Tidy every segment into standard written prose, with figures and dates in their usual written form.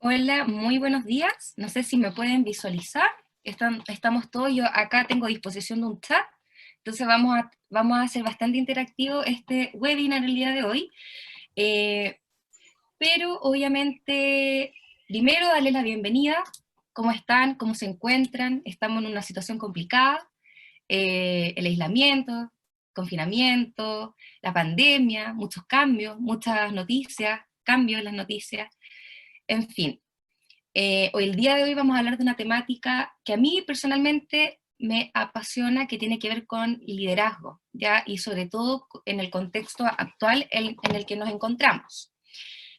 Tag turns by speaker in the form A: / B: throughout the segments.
A: Hola, muy buenos días. No sé si me pueden visualizar. Estamos todos, yo acá tengo a disposición de un chat, entonces vamos a hacer bastante interactivo este webinar el día de hoy. Eh, pero obviamente, primero darles la bienvenida. ¿Cómo están? ¿Cómo se encuentran? Estamos en una situación complicada. El aislamiento, confinamiento, la pandemia, muchos cambios, muchas noticias, cambios en las noticias, en fin. Hoy, el día de hoy vamos a hablar de una temática que a mí personalmente me apasiona, que tiene que ver con liderazgo, ¿ya? Y sobre todo en el contexto actual en el que nos encontramos,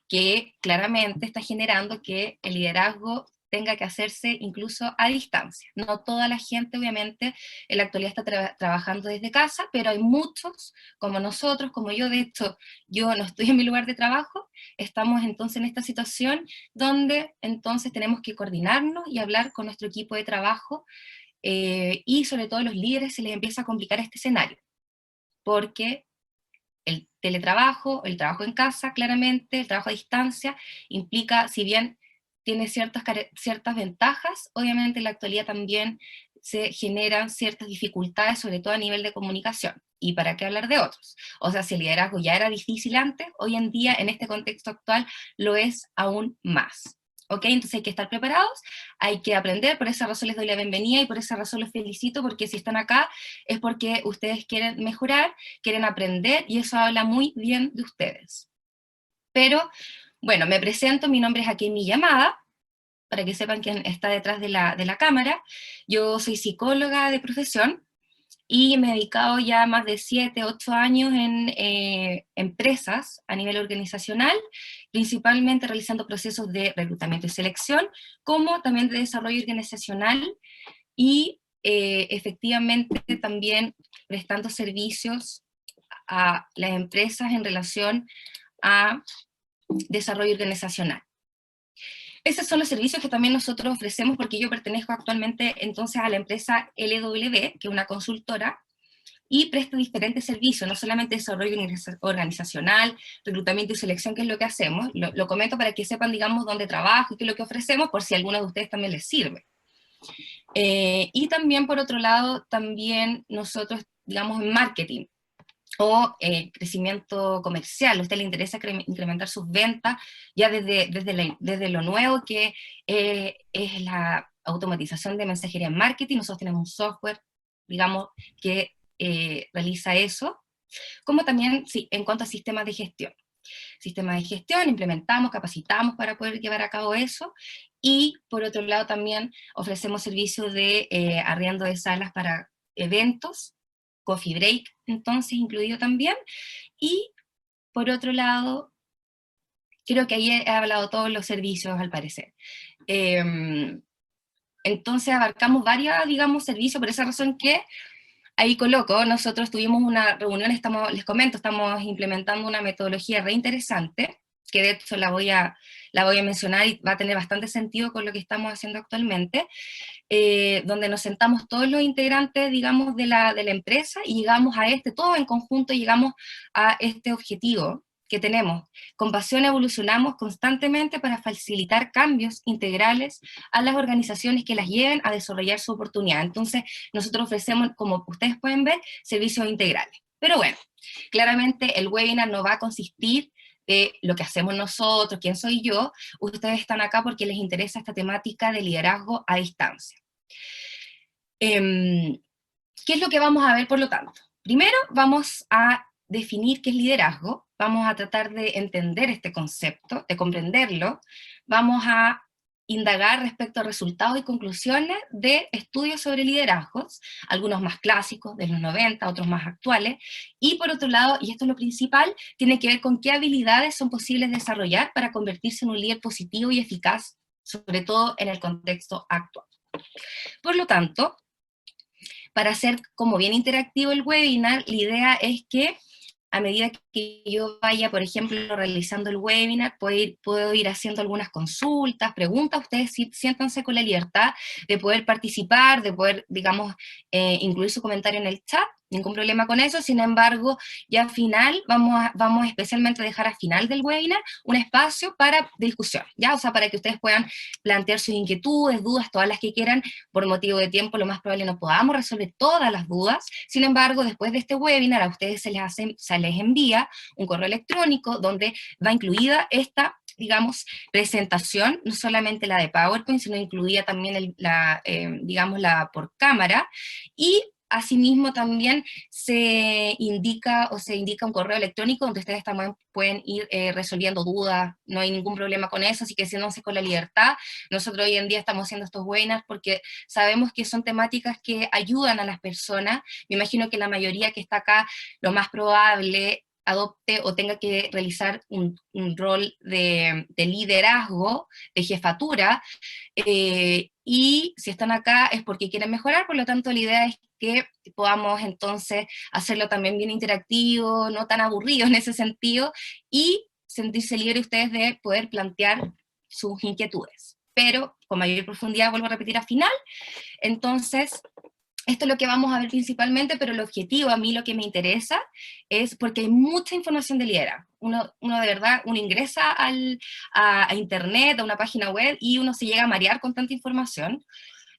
A: que claramente está generando que el liderazgo tenga que hacerse incluso a distancia. No toda la gente, obviamente, en la actualidad está trabajando desde casa, pero hay muchos, como nosotros, como yo. De hecho, yo no estoy en mi lugar de trabajo, estamos entonces en esta situación donde entonces tenemos que coordinarnos y hablar con nuestro equipo de trabajo, y sobre todo a los líderes se les empieza a complicar este escenario, porque el teletrabajo, el trabajo en casa, claramente, el trabajo a distancia, implica, si bien tiene ciertas ventajas, obviamente en la actualidad también se generan ciertas dificultades, sobre todo a nivel de comunicación. ¿Y para qué hablar de otros? O sea, si el liderazgo ya era difícil antes, hoy en día, en este contexto actual, lo es aún más. ¿Ok? Entonces hay que estar preparados, hay que aprender, por esa razón les doy la bienvenida y por esa razón los felicito, porque si están acá es porque ustedes quieren mejorar, quieren aprender, y eso habla muy bien de ustedes. Pero, bueno, me presento, mi nombre es Akemi Yamada, para que sepan quién está detrás de la cámara. Yo soy psicóloga de profesión, y me he dedicado ya más de 7, 8 años en empresas a nivel organizacional, principalmente realizando procesos de reclutamiento y selección, como también de desarrollo organizacional, y efectivamente también prestando servicios a las empresas en relación a desarrollo organizacional. Esos son los servicios que también nosotros ofrecemos, porque yo pertenezco actualmente entonces a la empresa LW, que es una consultora, y presta diferentes servicios, no solamente desarrollo organizacional, reclutamiento y selección, que es lo que hacemos. Lo comento para que sepan, digamos, dónde trabajo y qué es lo que ofrecemos, por si a alguno de ustedes también les sirve. Y también, por otro lado, también nosotros, digamos, en marketing o crecimiento comercial. A usted le interesa incrementar sus ventas ya desde lo nuevo que es la automatización de mensajería en marketing. Nosotros tenemos un software, digamos, que realiza eso, como también, sí, en cuanto a sistemas de gestión. Sistemas de gestión, implementamos, capacitamos para poder llevar a cabo eso, y por otro lado también ofrecemos servicios de arriendo de salas para eventos, coffee break, entonces incluido también, y por otro lado, creo que ahí he hablado todos los servicios al parecer. Entonces abarcamos varios, digamos, servicios, por esa razón que ahí coloco, nosotros tuvimos una reunión, les comento, estamos implementando una metodología re interesante, que de hecho la voy a mencionar y va a tener bastante sentido con lo que estamos haciendo actualmente, donde nos sentamos todos los integrantes, digamos, de la empresa, y llegamos a todo en conjunto, llegamos a este objetivo que tenemos. Con pasión evolucionamos constantemente para facilitar cambios integrales a las organizaciones que las lleven a desarrollar su oportunidad. Entonces, nosotros ofrecemos, como ustedes pueden ver, servicios integrales. Pero bueno, claramente el webinar no va a consistir de lo que hacemos nosotros, quién soy yo. Ustedes están acá porque les interesa esta temática de liderazgo a distancia. ¿Qué es lo que vamos a ver, por lo tanto? Primero vamos a definir qué es liderazgo, vamos a tratar de entender este concepto, de comprenderlo, vamos a indagar respecto a resultados y conclusiones de estudios sobre liderazgos, algunos más clásicos de los 90, otros más actuales, y por otro lado, y esto es lo principal, tiene que ver con qué habilidades son posibles desarrollar para convertirse en un líder positivo y eficaz, sobre todo en el contexto actual. Por lo tanto, para hacer como bien interactivo el webinar, la idea es que a medida que yo vaya, por ejemplo, realizando el webinar, puedo ir haciendo algunas consultas, preguntas. Ustedes siéntanse con la libertad de poder participar, de poder, digamos, incluir su comentario en el chat, ningún problema con eso. Sin embargo, ya al final vamos especialmente a dejar al final del webinar un espacio para discusión, ¿ya? O sea, para que ustedes puedan plantear sus inquietudes, dudas, todas las que quieran. Por motivo de tiempo, lo más probable no podamos resolver todas las dudas. Sin embargo, después de este webinar, a ustedes se les envía un correo electrónico donde va incluida esta, digamos, presentación, no solamente la de PowerPoint, sino incluida también digamos, la por cámara, y asimismo también se indica un correo electrónico donde ustedes también pueden ir resolviendo dudas, no hay ningún problema con eso, así que siéntanse con la libertad. Nosotros hoy en día estamos haciendo estos webinars porque sabemos que son temáticas que ayudan a las personas. Me imagino que la mayoría que está acá, lo más probable adopte o tenga que realizar un rol de liderazgo, de jefatura, y si están acá es porque quieren mejorar. Por lo tanto la idea es que podamos entonces hacerlo también bien interactivo, no tan aburrido en ese sentido, y sentirse libre ustedes de poder plantear sus inquietudes, pero con mayor profundidad, vuelvo a repetir, al final. Entonces, esto es lo que vamos a ver principalmente, pero el objetivo, a mí lo que me interesa, es porque hay mucha información de liderazgo. Uno de verdad, uno ingresa a internet, a una página web, y uno se llega a marear con tanta información.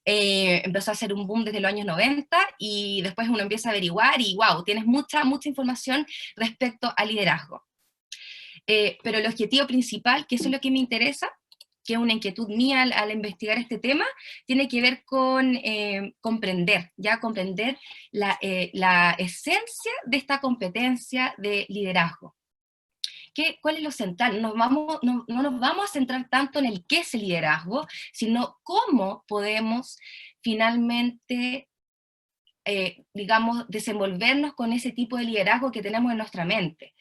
A: Empezó a hacer un boom desde los años 90, y después uno empieza a averiguar, y wow, tienes mucha información respecto al liderazgo. Pero el objetivo principal, que eso es lo que me interesa, que es una inquietud mía al investigar este tema, tiene que ver con comprender la esencia de esta competencia de liderazgo. ¿Cuál es lo central? No nos vamos a centrar tanto en el qué es el liderazgo, sino cómo podemos finalmente, digamos, desenvolvernos con ese tipo de liderazgo que tenemos en nuestra mente.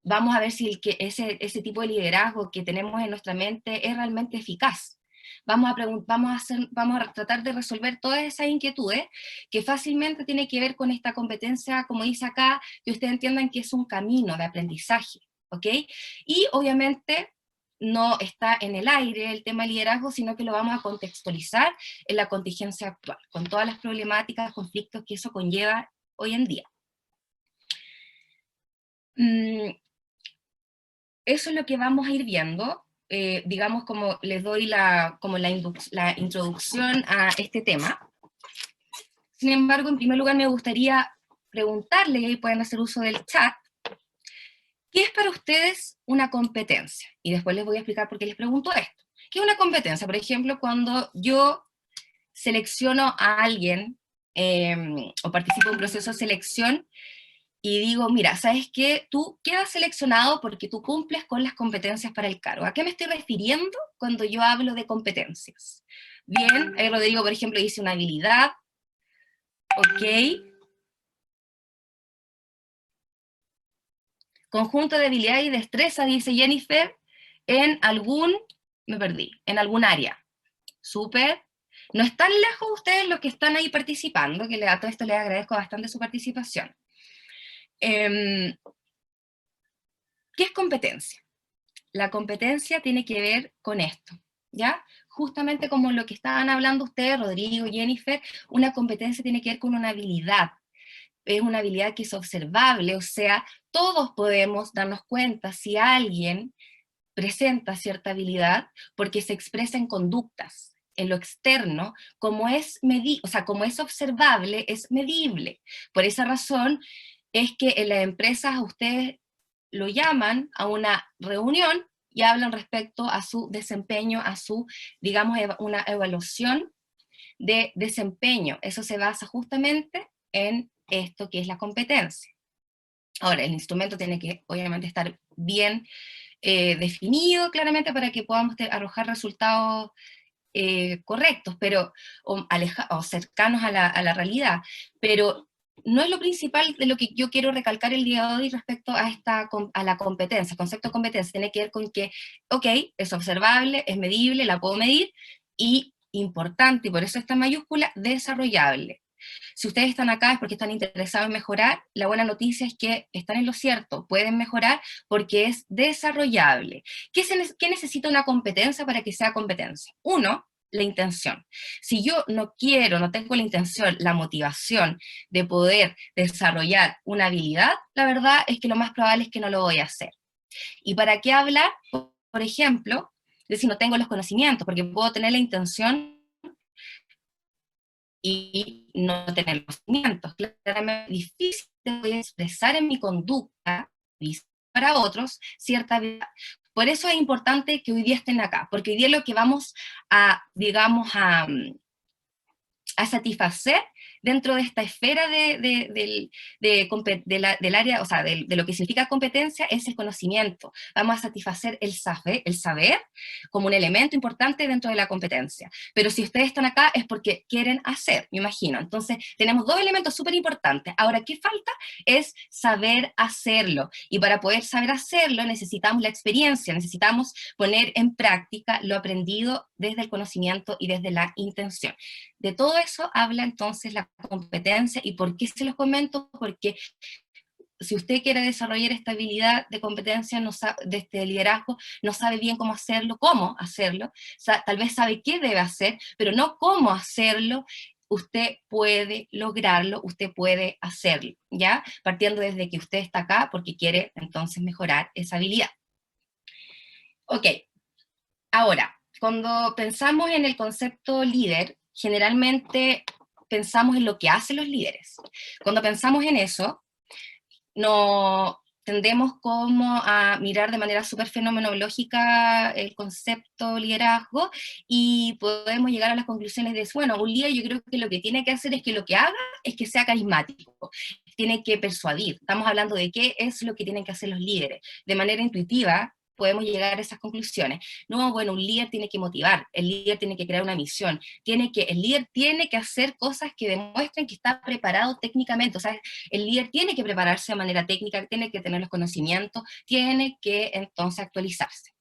A: Vamos a ver si ese tipo de liderazgo que tenemos en nuestra mente es realmente eficaz. Vamos a tratar de resolver todas esas inquietudes que fácilmente tiene que ver con esta competencia, como dice acá, que ustedes entiendan que es un camino de aprendizaje, ¿ok? Y obviamente no está en el aire el tema de liderazgo, sino que lo vamos a contextualizar en la contingencia actual, con todas las problemáticas, conflictos que eso conlleva hoy en día. Eso es lo que vamos a ir viendo, digamos, como les doy la introducción a este tema. Sin embargo, en primer lugar me gustaría preguntarle, y ahí pueden hacer uso del chat, ¿qué es para ustedes una competencia? Y después les voy a explicar por qué les pregunto esto. ¿Qué es una competencia? Por ejemplo, cuando yo selecciono a alguien, o participo en un proceso de selección, y digo, mira, ¿sabes qué? Tú quedas seleccionado porque tú cumples con las competencias para el cargo. ¿A qué me estoy refiriendo cuando yo hablo de competencias? Bien, ahí Rodrigo, por ejemplo, dice una habilidad, ok. Conjunto de habilidad y destreza, dice Jennifer, me perdí, en algún área. Súper. No están lejos ustedes los que están ahí participando, que a todo esto les agradezco bastante su participación. ¿Qué es competencia? La competencia tiene que ver con esto, ¿ya? Justamente como lo que estaban hablando ustedes, Rodrigo, Jennifer, una competencia tiene que ver con una habilidad. Es una habilidad que es observable, o sea, todos podemos darnos cuenta si alguien presenta cierta habilidad porque se expresa en conductas, en lo externo, como es observable, es medible. Por esa razón es que en las empresas a ustedes lo llaman a una reunión y hablan respecto a su desempeño, a su, digamos, una evaluación de desempeño. Eso se basa justamente en esto que es la competencia. Ahora, el instrumento tiene que, obviamente, estar bien definido claramente para que podamos arrojar resultados correctos, pero, o cercanos a la realidad, pero no es lo principal de lo que yo quiero recalcar el día de hoy respecto a la competencia. El concepto de competencia tiene que ver con que, ok, es observable, es medible, la puedo medir, y importante, y por eso está en mayúscula, desarrollable. Si ustedes están acá es porque están interesados en mejorar. La buena noticia es que están en lo cierto, pueden mejorar porque es desarrollable. ¿Qué necesita una competencia para que sea competencia? Uno, la intención. Si yo no quiero, no tengo la intención, la motivación de poder desarrollar una habilidad, la verdad es que lo más probable es que no lo voy a hacer. ¿Y para qué hablar, por ejemplo, de si no tengo los conocimientos? Porque puedo tener la intención y no tener los conocimientos. Claramente es difícil de expresar en mi conducta para otros cierta habilidad. Por eso es importante que hoy día estén acá, porque hoy día lo que vamos a, digamos, a satisfacer dentro de esta esfera del área, o sea, de lo que significa competencia, es el conocimiento. Vamos a satisfacer el saber como un elemento importante dentro de la competencia. Pero si ustedes están acá es porque quieren hacer, me imagino. Entonces, tenemos dos elementos súper importantes. Ahora, ¿qué falta? Es saber hacerlo. Y para poder saber hacerlo necesitamos la experiencia, necesitamos poner en práctica lo aprendido desde el conocimiento y desde la intención. De todo eso habla entonces la competencia. ¿Y por qué se los comento? Porque si usted quiere desarrollar esta habilidad de competencia, de este liderazgo, no sabe bien cómo hacerlo, o sea, tal vez sabe qué debe hacer, pero no cómo hacerlo, usted puede lograrlo, usted puede hacerlo, ¿ya? Partiendo desde que usted está acá porque quiere entonces mejorar esa habilidad. Ok, ahora, cuando pensamos en el concepto líder, generalmente pensamos en lo que hacen los líderes. Cuando pensamos en eso, no tendemos como a mirar de manera súper fenomenológica el concepto liderazgo y podemos llegar a las conclusiones de, bueno, un líder yo creo que lo que tiene que hacer es que lo que haga es que sea carismático, tiene que persuadir. Estamos hablando de qué es lo que tienen que hacer los líderes. De manera intuitiva podemos llegar a esas conclusiones. No, bueno, un líder tiene que motivar, el líder tiene que crear una misión, el líder tiene que hacer cosas que demuestren que está preparado técnicamente, o sea, el líder tiene que prepararse de manera técnica, tiene que tener los conocimientos, tiene que entonces actualizarse.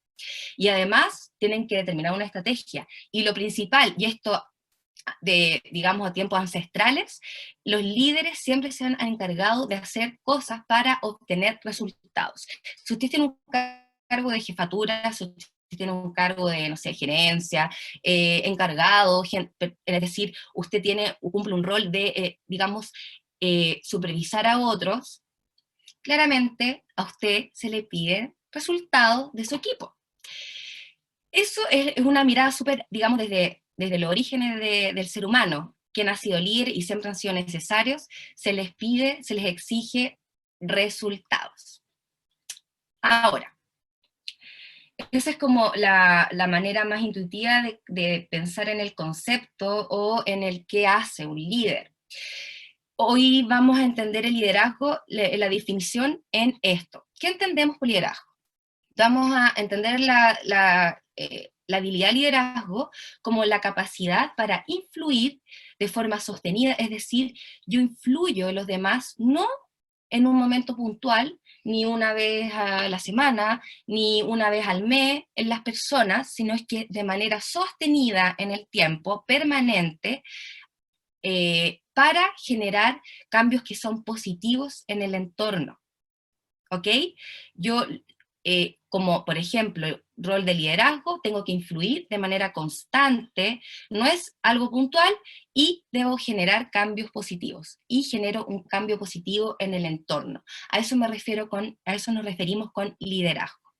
A: Y además tienen que determinar una estrategia. Y lo principal, y esto digamos, a tiempos ancestrales, los líderes siempre se han encargado de hacer cosas para obtener resultados. Si usted tiene un cargo de jefatura, si usted tiene un cargo de, no sé, gerencia, encargado, es decir, usted cumple un rol de, digamos, supervisar a otros, claramente a usted se le pide resultados de su equipo. Eso es una mirada súper, digamos, desde los orígenes del ser humano, quien ha sido líder y siempre han sido necesarios, se les pide, se les exige resultados. Ahora, esa es como la manera más intuitiva de pensar en el concepto o en el qué hace un líder. Hoy vamos a entender el liderazgo, la definición en esto. ¿Qué entendemos por liderazgo? Vamos a entender la habilidad de liderazgo como la capacidad para influir de forma sostenida, es decir, yo influyo en los demás no en un momento puntual, ni una vez a la semana, ni una vez al mes en las personas, sino es que de manera sostenida en el tiempo, permanente, para generar cambios que son positivos en el entorno. ¿Ok? Yo, como por ejemplo, rol de liderazgo, tengo que influir de manera constante, no es algo puntual, y debo generar cambios positivos, y genero un cambio positivo en el entorno. A eso nos referimos con liderazgo.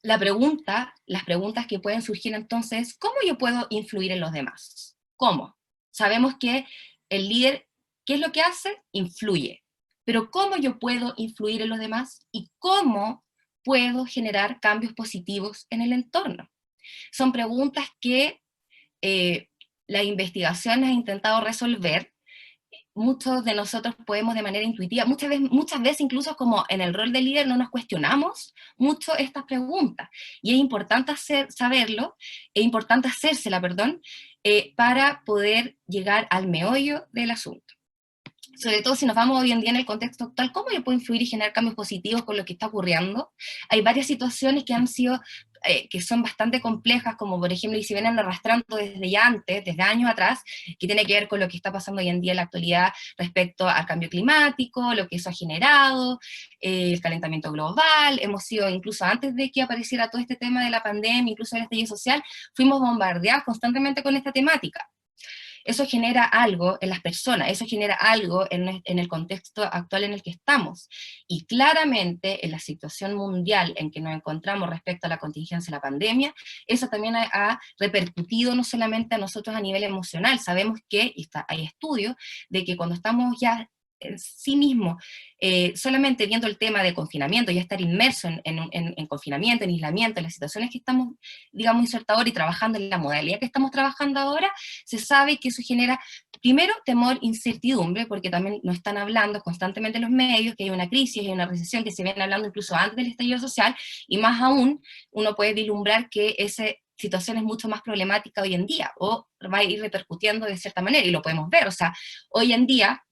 A: Las preguntas que pueden surgir entonces, ¿cómo yo puedo influir en los demás? ¿Cómo? Sabemos que el líder, ¿qué es lo que hace? Influye. Pero ¿cómo yo puedo influir en los demás? ¿Y cómo puedo generar cambios positivos en el entorno? Son preguntas que la investigación ha intentado resolver. Muchos de nosotros podemos de manera intuitiva, muchas veces incluso como en el rol de líder no nos cuestionamos mucho estas preguntas, y es importante saberlo, es importante hacérsela, perdón, para poder llegar al meollo del asunto. Sobre todo si nos vamos hoy en día en el contexto actual, ¿cómo yo puedo influir y generar cambios positivos con lo que está ocurriendo? Hay varias situaciones que han sido que son bastante complejas, como por ejemplo, y se vienen arrastrando desde ya antes, desde años atrás, que tiene que ver con lo que está pasando hoy en día en la actualidad respecto al cambio climático, lo que eso ha generado, el calentamiento global. Hemos sido, incluso antes de que apareciera todo este tema de la pandemia, incluso el estallido social, fuimos bombardeados constantemente con esta temática. Eso genera algo en las personas, eso genera algo en el contexto actual en el que estamos. Y claramente en la situación mundial en que nos encontramos respecto a la contingencia de la pandemia, eso también ha repercutido no solamente a nosotros a nivel emocional. Sabemos que, y hay estudios, de que cuando estamos ya en sí mismo, solamente viendo el tema de confinamiento, ya estar inmerso en confinamiento, en aislamiento, en las situaciones que estamos, digamos, insertados ahora y trabajando en la modalidad que estamos trabajando ahora, se sabe que eso genera, primero, temor, incertidumbre, porque también nos están hablando constantemente en los medios que hay una crisis, hay una recesión, que se viene hablando incluso antes del estallido social, y más aún, uno puede vislumbrar que esa situación es mucho más problemática hoy en día, o va a ir repercutiendo de cierta manera, y lo podemos ver. O sea, hoy en día,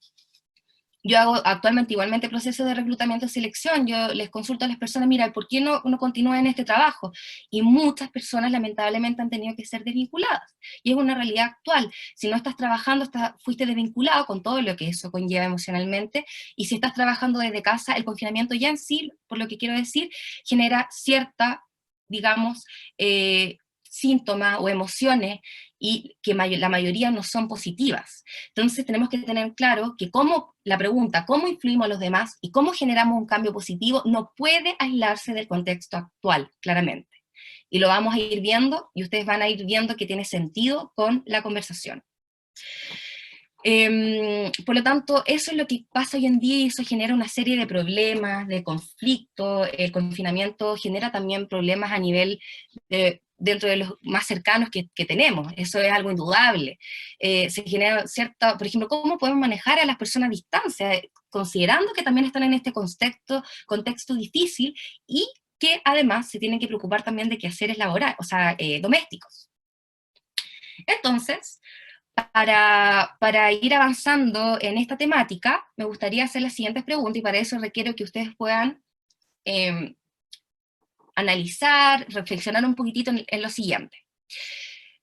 A: yo hago actualmente igualmente proceso de reclutamiento y selección, yo les consulto a las personas, mira, ¿por qué no continúa en este trabajo? Y muchas personas lamentablemente han tenido que ser desvinculadas, y es una realidad actual. Si no estás trabajando, fuiste desvinculado con todo lo que eso conlleva emocionalmente, y si estás trabajando desde casa, el confinamiento ya en sí, por lo que quiero decir, genera cierta, digamos, síntomas o emociones, y que la mayoría no son positivas. Entonces tenemos que tener claro que la pregunta, ¿cómo influimos a los demás y cómo generamos un cambio positivo? No puede aislarse del contexto actual, claramente. Y lo vamos a ir viendo, y ustedes van a ir viendo que tiene sentido con la conversación. Por lo tanto, eso es lo que pasa hoy en día, y eso genera una serie de problemas, de conflictos. El confinamiento genera también problemas a nivel dentro de los más cercanos que tenemos, eso es algo indudable. Se genera cierta, por ejemplo, ¿cómo podemos manejar a las personas a distancia, considerando que también están en este contexto difícil, y que además se tienen que preocupar también de quehaceres laborales, o sea, domésticos? Entonces, para ir avanzando en esta temática, me gustaría hacer las siguientes preguntas, y para eso requiero que ustedes puedan analizar, reflexionar un poquitito en lo siguiente.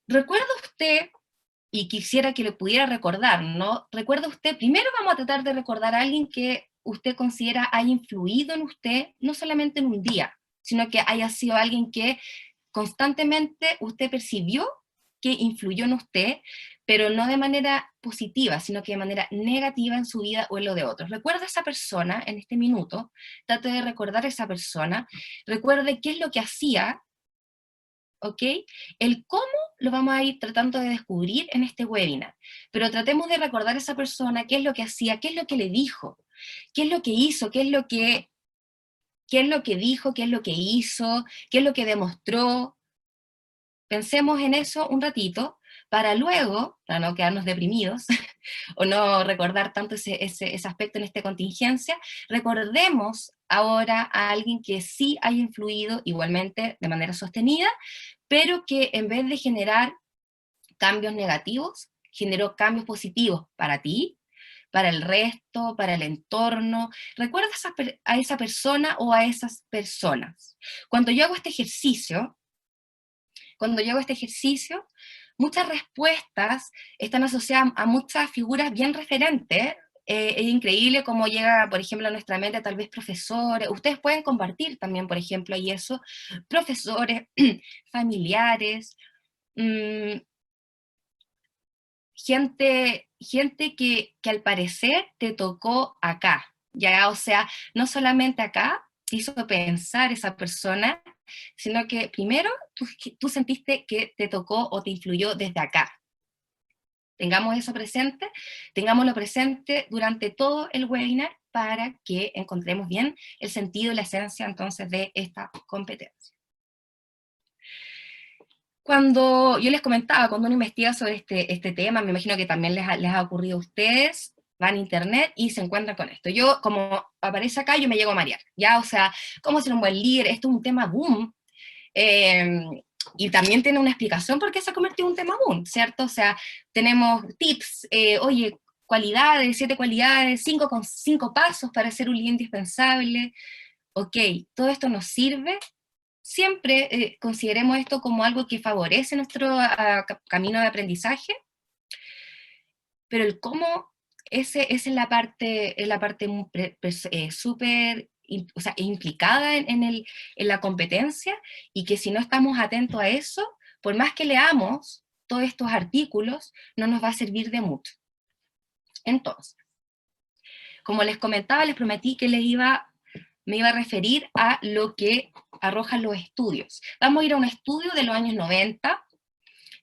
A: ¿Recuerda usted, y quisiera que lo pudiera recordar, ¿no? ¿Recuerda usted, primero vamos a tratar de recordar a alguien que usted considera haya influido en usted, no solamente en un día, sino que haya sido alguien que constantemente usted percibió que influyó en usted, pero no de manera positiva, sino que de manera negativa en su vida o en lo de otros? Recuerda a esa persona en este minuto, trate de recordar a esa persona, recuerde qué es lo que hacía, ¿ok? El cómo lo vamos a ir tratando de descubrir en este webinar, pero tratemos de recordar a esa persona, qué es lo que hacía, qué es lo que le dijo, qué es lo que hizo, qué es lo que dijo, qué es lo que hizo, qué es lo que demostró. Pensemos en eso un ratito, para luego, para no quedarnos deprimidos, o no recordar tanto ese aspecto en esta contingencia, recordemos ahora a alguien que sí haya influido igualmente de manera sostenida, pero que en vez de generar cambios negativos, generó cambios positivos para ti, para el resto, para el entorno. ¿Recuerdas a esa persona o a esas personas? Cuando yo hago este ejercicio, muchas respuestas están asociadas a muchas figuras bien referentes. Es increíble cómo llega, por ejemplo, a nuestra mente tal vez profesores. Ustedes pueden compartir también, por ejemplo, y eso, profesores, familiares, mmm, gente que al parecer te tocó acá, ya, o sea, no solamente acá te hizo pensar esa persona, sino que primero tú sentiste que te tocó o te influyó desde acá. Tengamos eso presente, tengámoslo presente durante todo el webinar, para que encontremos bien el sentido y la esencia entonces de esta competencia. Cuando yo les comentaba, cuando uno investiga sobre este tema, me imagino que también les ha ocurrido a ustedes, van a internet y se encuentran con esto. Yo, como aparece acá, yo me llego a marear, ¿ya? O sea, ¿cómo ser un buen líder? Esto es un tema boom, y también tiene una explicación por qué se ha convertido en un tema boom, ¿cierto? O sea, tenemos tips, oye, cualidades, 7 cualidades, 5 pasos para ser un líder indispensable. Ok, todo esto nos sirve siempre consideremos esto como algo que favorece nuestro camino de aprendizaje, pero el cómo, esa es la parte súper, o sea, implicada en la competencia, y que si no estamos atentos a eso, por más que leamos todos estos artículos, no nos va a servir de mucho. Entonces, como les comentaba, les prometí que me iba a referir a lo que arrojan los estudios. Vamos a ir a un estudio de los años 90,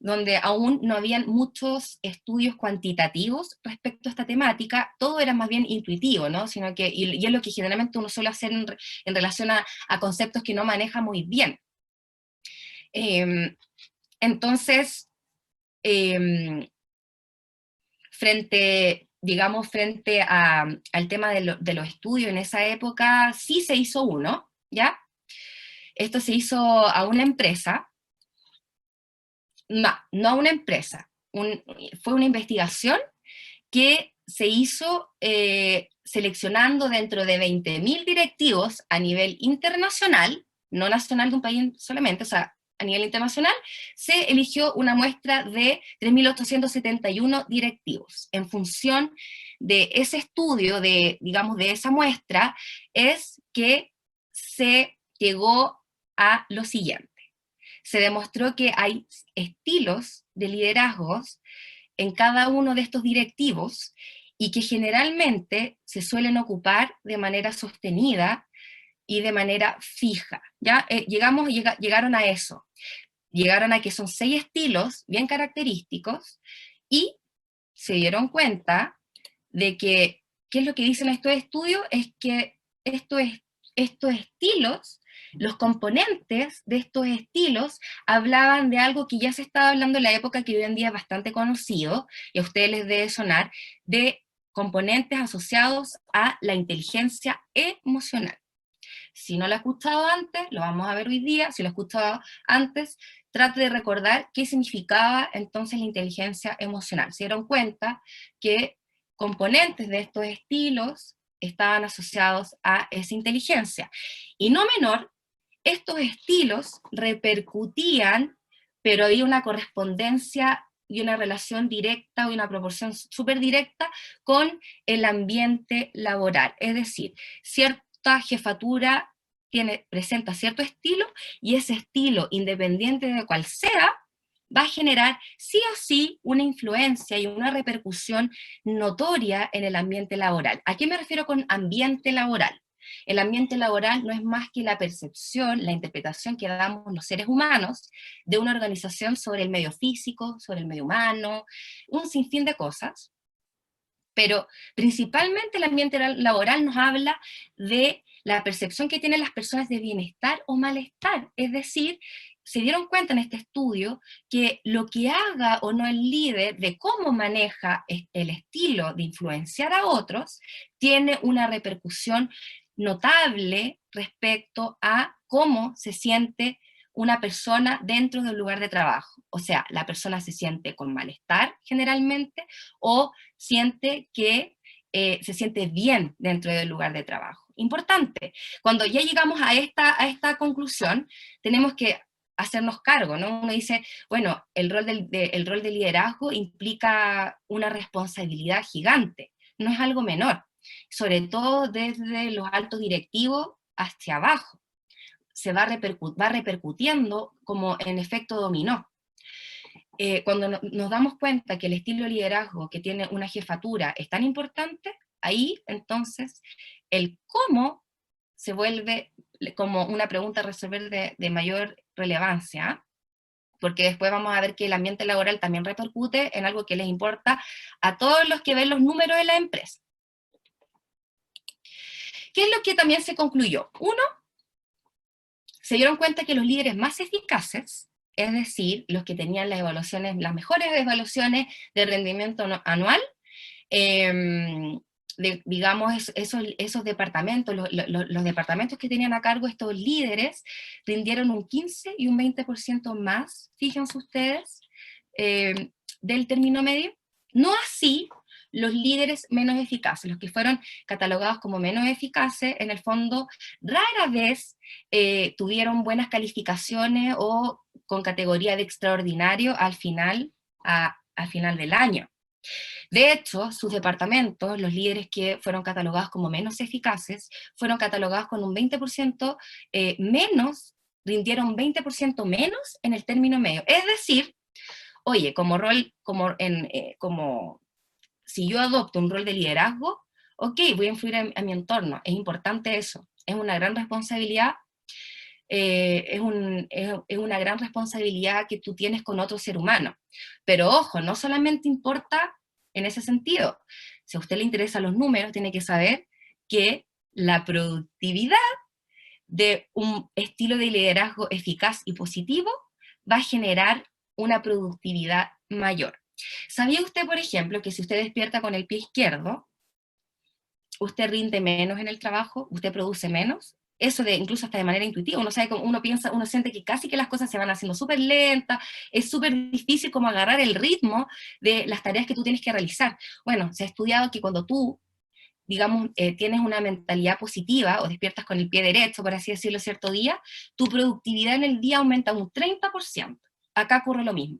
A: donde aún no habían muchos estudios cuantitativos respecto a esta temática, todo era más bien intuitivo, ¿no? Sino que, y es lo que generalmente uno suele hacer en relación a conceptos que no maneja muy bien. Entonces, frente al tema de los estudios en esa época, sí se hizo uno, ¿ya? Esto se hizo a una empresa, no a una empresa, fue una investigación que se hizo seleccionando dentro de 20.000 directivos a nivel internacional, no nacional de un país solamente, o sea, a nivel internacional, se eligió una muestra de 3.871 directivos. En función de ese estudio, digamos, de esa muestra, es que se llegó a lo siguiente. Se demostró que hay estilos de liderazgos en cada uno de estos directivos, y que generalmente se suelen ocupar de manera sostenida y de manera fija. ¿Ya? Llegaron a eso. Llegaron a que son 6 estilos bien característicos, y se dieron cuenta de que, ¿qué es lo que dicen estos estudios? Es que estos estilos, los componentes de estos estilos, hablaban de algo que ya se estaba hablando en la época, que hoy en día es bastante conocido, y a ustedes les debe sonar, de componentes asociados a la inteligencia emocional. Si no lo he escuchado antes, lo vamos a ver hoy día. Si lo he escuchado antes, trate de recordar qué significaba entonces la inteligencia emocional. Se dieron cuenta que componentes de estos estilos estaban asociados a esa inteligencia. Y no menor, estos estilos repercutían, pero había una correspondencia y una relación directa o una proporción súper directa con el ambiente laboral. Es decir, cierta jefatura presenta cierto estilo, y ese estilo, independiente de cuál sea, va a generar sí o sí una influencia y una repercusión notoria en el ambiente laboral. ¿A qué me refiero con ambiente laboral? El ambiente laboral no es más que la percepción, la interpretación que damos los seres humanos de una organización sobre el medio físico, sobre el medio humano, un sinfín de cosas, pero principalmente el ambiente laboral nos habla de la percepción que tienen las personas de bienestar o malestar. Es decir, se dieron cuenta en este estudio que lo que haga o no el líder, de cómo maneja el estilo de influenciar a otros, tiene una repercusión notable respecto a cómo se siente una persona dentro del lugar de trabajo. O sea, la persona se siente con malestar generalmente, o siente que se siente bien dentro del lugar de trabajo. Importante, cuando ya llegamos a esta conclusión, tenemos que hacernos cargo, ¿no? Uno dice, bueno, el rol de liderazgo implica una responsabilidad gigante, no es algo menor, sobre todo desde los altos directivos hacia abajo. Se va repercutiendo como en efecto dominó. Cuando nos damos cuenta que el estilo de liderazgo que tiene una jefatura es tan importante, ahí entonces el cómo se vuelve como una pregunta a resolver de mayor relevancia, porque después vamos a ver que el ambiente laboral también repercute en algo que les importa a todos los que ven los números de la empresa. ¿Qué es lo que también se concluyó? Uno, se dieron cuenta que los líderes más eficaces, es decir, los que tenían las mejores evaluaciones de rendimiento anual, digamos, esos departamentos, los departamentos que tenían a cargo estos líderes, rindieron un 15 y un 20% más, fíjense ustedes, del término medio. No así los líderes menos eficaces, los que fueron catalogados como menos eficaces, en el fondo rara vez tuvieron buenas calificaciones o con categoría de extraordinario al final del año. De hecho, sus departamentos, los líderes que fueron catalogados como menos eficaces, fueron catalogados con un 20% menos, rindieron 20% menos en el término medio. Es decir, oye, como si yo adopto un rol de liderazgo, ok, voy a influir en mi entorno, es importante eso, es una gran responsabilidad, es una gran responsabilidad que tú tienes con otro ser humano. Pero ojo, no solamente importa en ese sentido. Si a usted le interesan los números, tiene que saber que la productividad de un estilo de liderazgo eficaz y positivo va a generar una productividad mayor. ¿Sabía usted, por ejemplo, que si usted despierta con el pie izquierdo, usted rinde menos en el trabajo, usted produce menos? Eso incluso hasta de manera intuitiva, uno sabe cómo, uno siente que casi que las cosas se van haciendo súper lentas, es súper difícil como agarrar el ritmo de las tareas que tú tienes que realizar. Bueno, se ha estudiado que cuando tú, digamos, tienes una mentalidad positiva o despiertas con el pie derecho, por así decirlo, cierto día, tu productividad en el día aumenta un 30%. Acá ocurre lo mismo.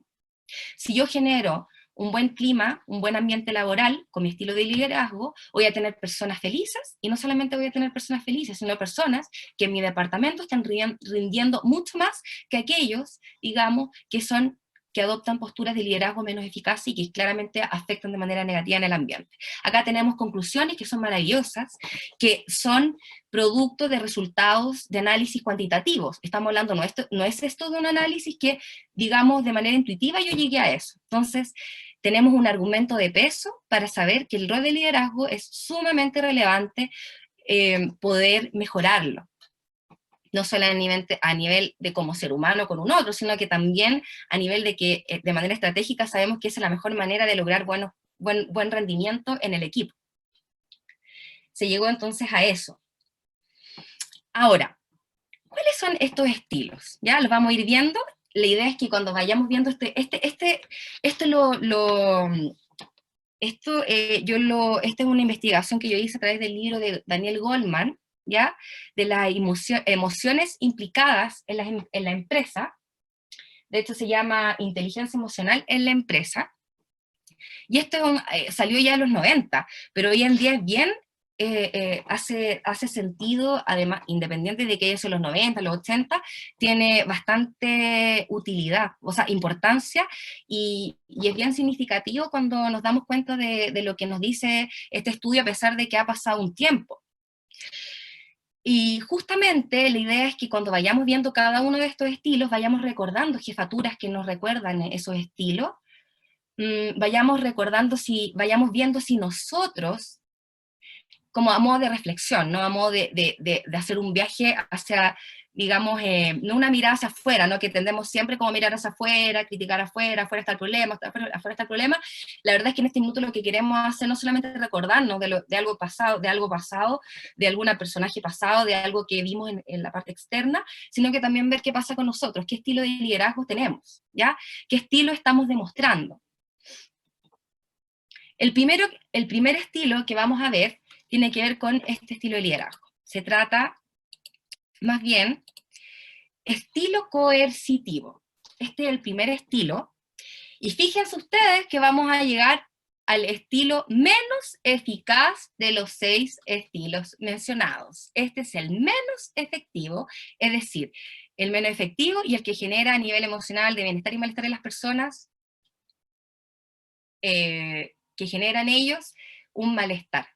A: Si yo genero un buen clima, un buen ambiente laboral, con mi estilo de liderazgo, voy a tener personas felices, y no solamente voy a tener personas felices, sino personas que en mi departamento están rindiendo mucho más que aquellos, digamos, que adoptan posturas de liderazgo menos eficaces y que claramente afectan de manera negativa en el ambiente. Acá tenemos conclusiones que son maravillosas, que son producto de resultados de análisis cuantitativos. Estamos hablando, no es esto de un análisis que, digamos, de manera intuitiva yo llegué a eso. Entonces, tenemos un argumento de peso para saber que el rol de liderazgo es sumamente relevante poder mejorarlo. No solo a nivel de como ser humano con un otro, sino que también a nivel de que de manera estratégica sabemos que esa es la mejor manera de lograr buen rendimiento en el equipo. Se llegó entonces a eso. Ahora, ¿cuáles son estos estilos? Ya los vamos a ir viendo. La idea es que cuando vayamos viendo esta es una investigación que yo hice a través del libro de Daniel Goleman, ¿ya? De las emociones implicadas en la empresa. De hecho se llama Inteligencia Emocional en la Empresa. Y esto salió ya en los 90, pero hoy en día es bien, hace sentido, además, independiente de que haya sido los 90, los 80, tiene bastante utilidad, o sea, importancia, y es bien significativo cuando nos damos cuenta de lo que nos dice este estudio, a pesar de que ha pasado un tiempo. Y justamente la idea es que cuando vayamos viendo cada uno de estos estilos, vayamos recordando jefaturas que nos recuerdan esos estilos, vayamos viendo si nosotros, como a modo de reflexión, ¿no? A modo de hacer un viaje hacia, digamos, no una mirada hacia afuera, ¿no? Que tendemos siempre como mirar hacia afuera, criticar afuera está el problema, afuera está el problema. La verdad es que en este minuto lo que queremos hacer no solamente recordarnos de algo pasado, de algún personaje pasado, de algo que vimos en la parte externa, sino que también ver qué pasa con nosotros, qué estilo de liderazgo tenemos, ¿ya? ¿Qué estilo estamos demostrando? El primer estilo que vamos a ver tiene que ver con este estilo de liderazgo. Se trata, más bien, estilo coercitivo. Este es el primer estilo. Y fíjense ustedes que vamos a llegar al estilo menos eficaz de los 6 estilos mencionados. Este es el menos efectivo, es decir, el menos efectivo y el que genera a nivel emocional de bienestar y malestar en las personas, que generan ellos un malestar.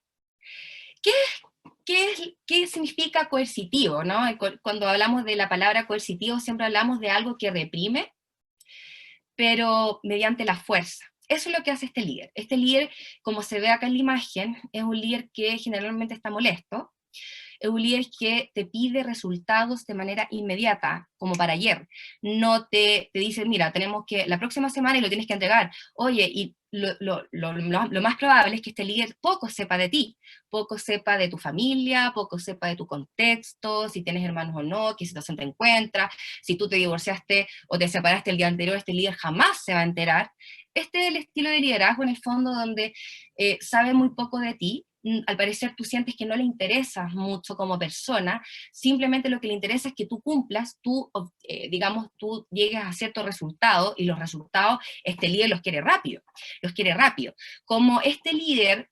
A: ¿Qué significa coercitivo, ¿no? Cuando hablamos de la palabra coercitivo siempre hablamos de algo que reprime, pero mediante la fuerza. Eso es lo que hace este líder. Este líder, como se ve acá en la imagen, es un líder que generalmente está molesto, es un líder que te pide resultados de manera inmediata, como para ayer. No te dice, mira, tenemos que, la próxima semana y lo tienes que entregar. Oye, y lo más probable es que este líder poco sepa de ti, poco sepa de tu familia, poco sepa de tu contexto, si tienes hermanos o no, qué situación te encuentras, si tú te divorciaste o te separaste el día anterior, este líder jamás se va a enterar. Este es el estilo de liderazgo en el fondo donde sabe muy poco de ti. Al parecer tú sientes que no le interesas mucho como persona, simplemente lo que le interesa es que tú cumplas, digamos, tú llegues a cierto resultado, y los resultados este líder los quiere rápido, los quiere rápido. Como este líder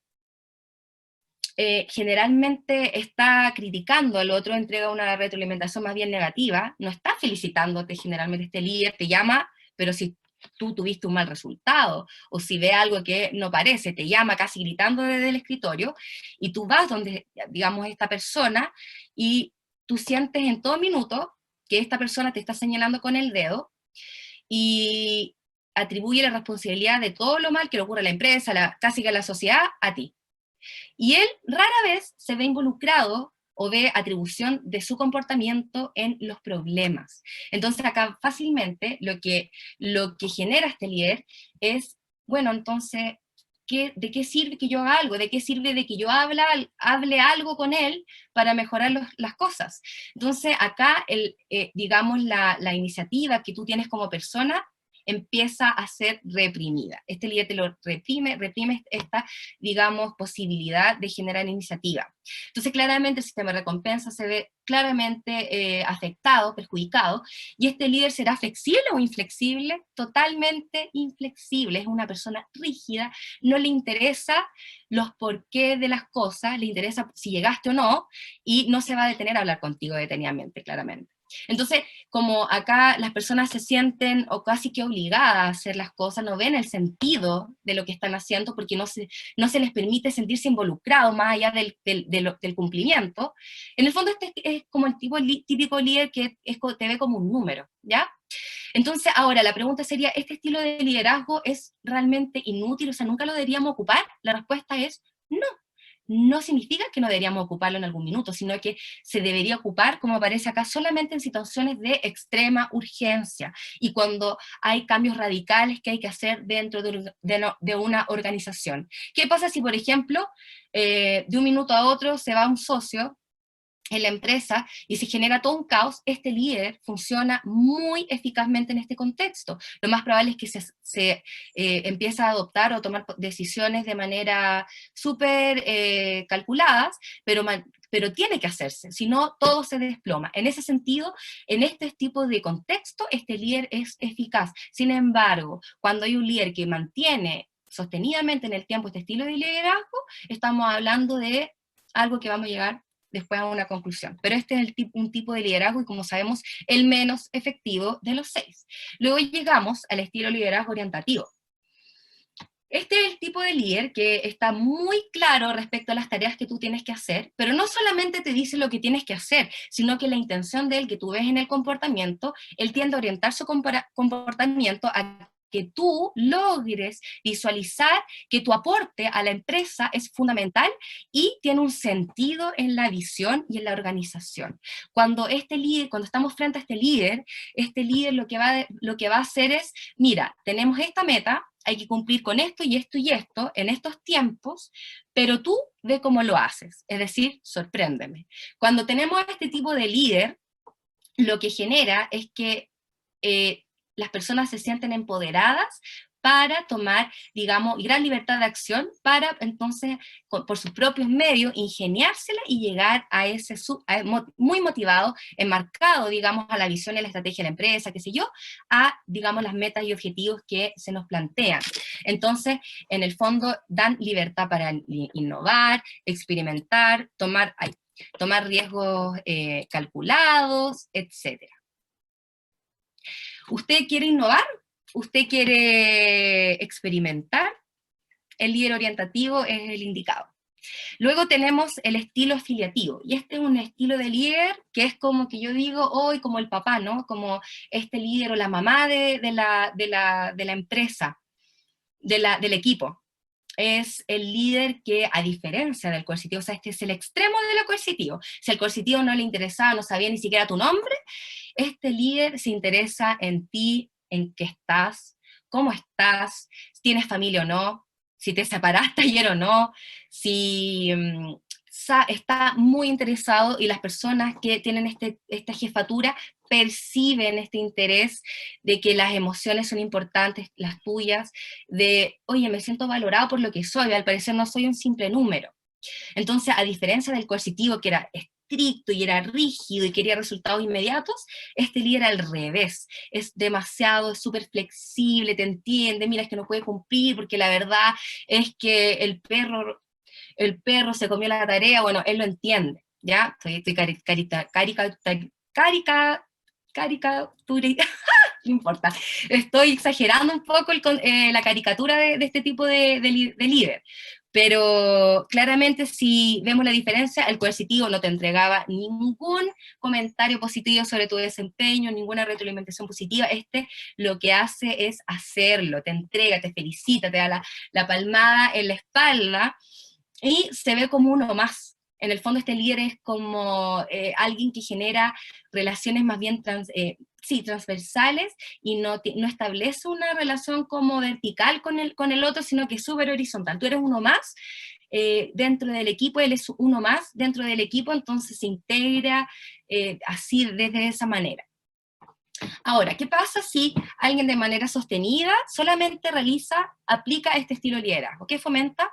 A: generalmente está criticando al otro, entrega una retroalimentación más bien negativa, no está felicitándote generalmente este líder, te llama, pero si tú tuviste un mal resultado, o si ve algo que no parece, te llama casi gritando desde el escritorio, y tú vas donde, digamos, esta persona, y tú sientes en todo minuto que esta persona te está señalando con el dedo, y atribuye la responsabilidad de todo lo mal que le ocurre a la empresa, casi que a la sociedad, a ti. Y él rara vez se ve involucrado o ve atribución de su comportamiento en los problemas. Entonces acá fácilmente lo que genera este líder es, bueno, entonces, ¿de qué sirve que yo haga algo? ¿De qué sirve de que yo hable algo con él para mejorar las cosas? Entonces acá, digamos, la iniciativa que tú tienes como persona empieza a ser reprimida. Este líder te lo reprime esta, digamos, posibilidad de generar iniciativa. Entonces, claramente el sistema de recompensa se ve claramente afectado, perjudicado, y este líder será flexible o inflexible, totalmente inflexible, es una persona rígida, no le interesa los porqués de las cosas, le interesa si llegaste o no, y no se va a detener a hablar contigo detenidamente, claramente. Entonces, como acá las personas se sienten o casi que obligadas a hacer las cosas, no ven el sentido de lo que están haciendo porque no se les permite sentirse involucrados más allá del cumplimiento. En el fondo este es como el típico líder que te ve como un número, ¿ya? Entonces, ahora la pregunta sería, ¿este estilo de liderazgo es realmente inútil? O sea, ¿nunca lo deberíamos ocupar? La respuesta es no. No significa que no deberíamos ocuparlo en algún minuto, sino que se debería ocupar, como aparece acá, solamente en situaciones de extrema urgencia y cuando hay cambios radicales que hay que hacer dentro de una organización. ¿Qué pasa si, por ejemplo, de un minuto a otro se va un socio en la empresa y se genera todo un caos? Este líder funciona muy eficazmente en este contexto. Lo más probable es que se empieza a adoptar o tomar decisiones de manera súper calculadas, pero tiene que hacerse, si no todo se desploma. En ese sentido, en este tipo de contexto, este líder es eficaz. Sin embargo, cuando hay un líder que mantiene sostenidamente en el tiempo este estilo de liderazgo, estamos hablando de algo que vamos a llegar después a una conclusión. Pero este es un tipo de liderazgo y, como sabemos, el menos efectivo de los 6. Luego llegamos al estilo liderazgo orientativo. Este es el tipo de líder que está muy claro respecto a las tareas que tú tienes que hacer, pero no solamente te dice lo que tienes que hacer, sino que la intención de él que tú ves en el comportamiento, él tiende a orientar su comportamiento a que tú logres visualizar que tu aporte a la empresa es fundamental y tiene un sentido en la visión y en la organización. Cuando estamos frente a este líder lo que va a hacer es, mira, tenemos esta meta, hay que cumplir con esto y esto y esto en estos tiempos, pero tú ve cómo lo haces, es decir, sorpréndeme. Cuando tenemos este tipo de líder, lo que genera es que las personas se sienten empoderadas para tomar, digamos, gran libertad de acción para entonces, por sus propios medios, ingeniársela y llegar muy motivado, enmarcado, digamos, a la visión y a la estrategia de la empresa, qué sé yo, a, digamos, las metas y objetivos que se nos plantean. Entonces, en el fondo, dan libertad para innovar, experimentar, tomar riesgos calculados, etc. ¿Usted quiere innovar? ¿Usted quiere experimentar? El líder orientativo es el indicado. Luego tenemos el estilo afiliativo, y este es un estilo de líder que es como que yo digo hoy, como el papá, ¿no? Como este líder o la mamá de la empresa, del equipo. Es el líder que, a diferencia del coercitivo, o sea, este es el extremo de lo coercitivo. Si al coercitivo no le interesaba, no sabía ni siquiera tu nombre, este líder se interesa en ti, en qué estás, cómo estás, si tienes familia o no, si te separaste ayer o no, si está muy interesado y las personas que tienen esta jefatura perciben este interés de que las emociones son importantes, las tuyas, de, oye, me siento valorado por lo que soy, al parecer no soy un simple número. Entonces, a diferencia del coercitivo, que era estricto y era rígido y quería resultados inmediatos, este líder al revés, es demasiado, es súper flexible, te entiende, mira, es que no puede cumplir porque la verdad es que el perro se comió la tarea, bueno, él lo entiende, ¿ya? Estoy caricatura, no importa, estoy exagerando un poco la caricatura de este tipo de líder, pero claramente si vemos la diferencia, el coercitivo no te entregaba ningún comentario positivo sobre tu desempeño, ninguna retroalimentación positiva, lo que hace es hacerlo, te entrega, te felicita, te da la palmada en la espalda, y se ve como uno más. En el fondo este líder es como alguien que genera relaciones más bien transversales y no establece una relación como vertical con el otro, sino que es súper horizontal. Tú eres uno más dentro del equipo, él es uno más dentro del equipo, entonces se integra así desde esa manera. Ahora, ¿qué pasa si alguien de manera sostenida solamente aplica este estilo de liderazgo? ¿Qué fomenta?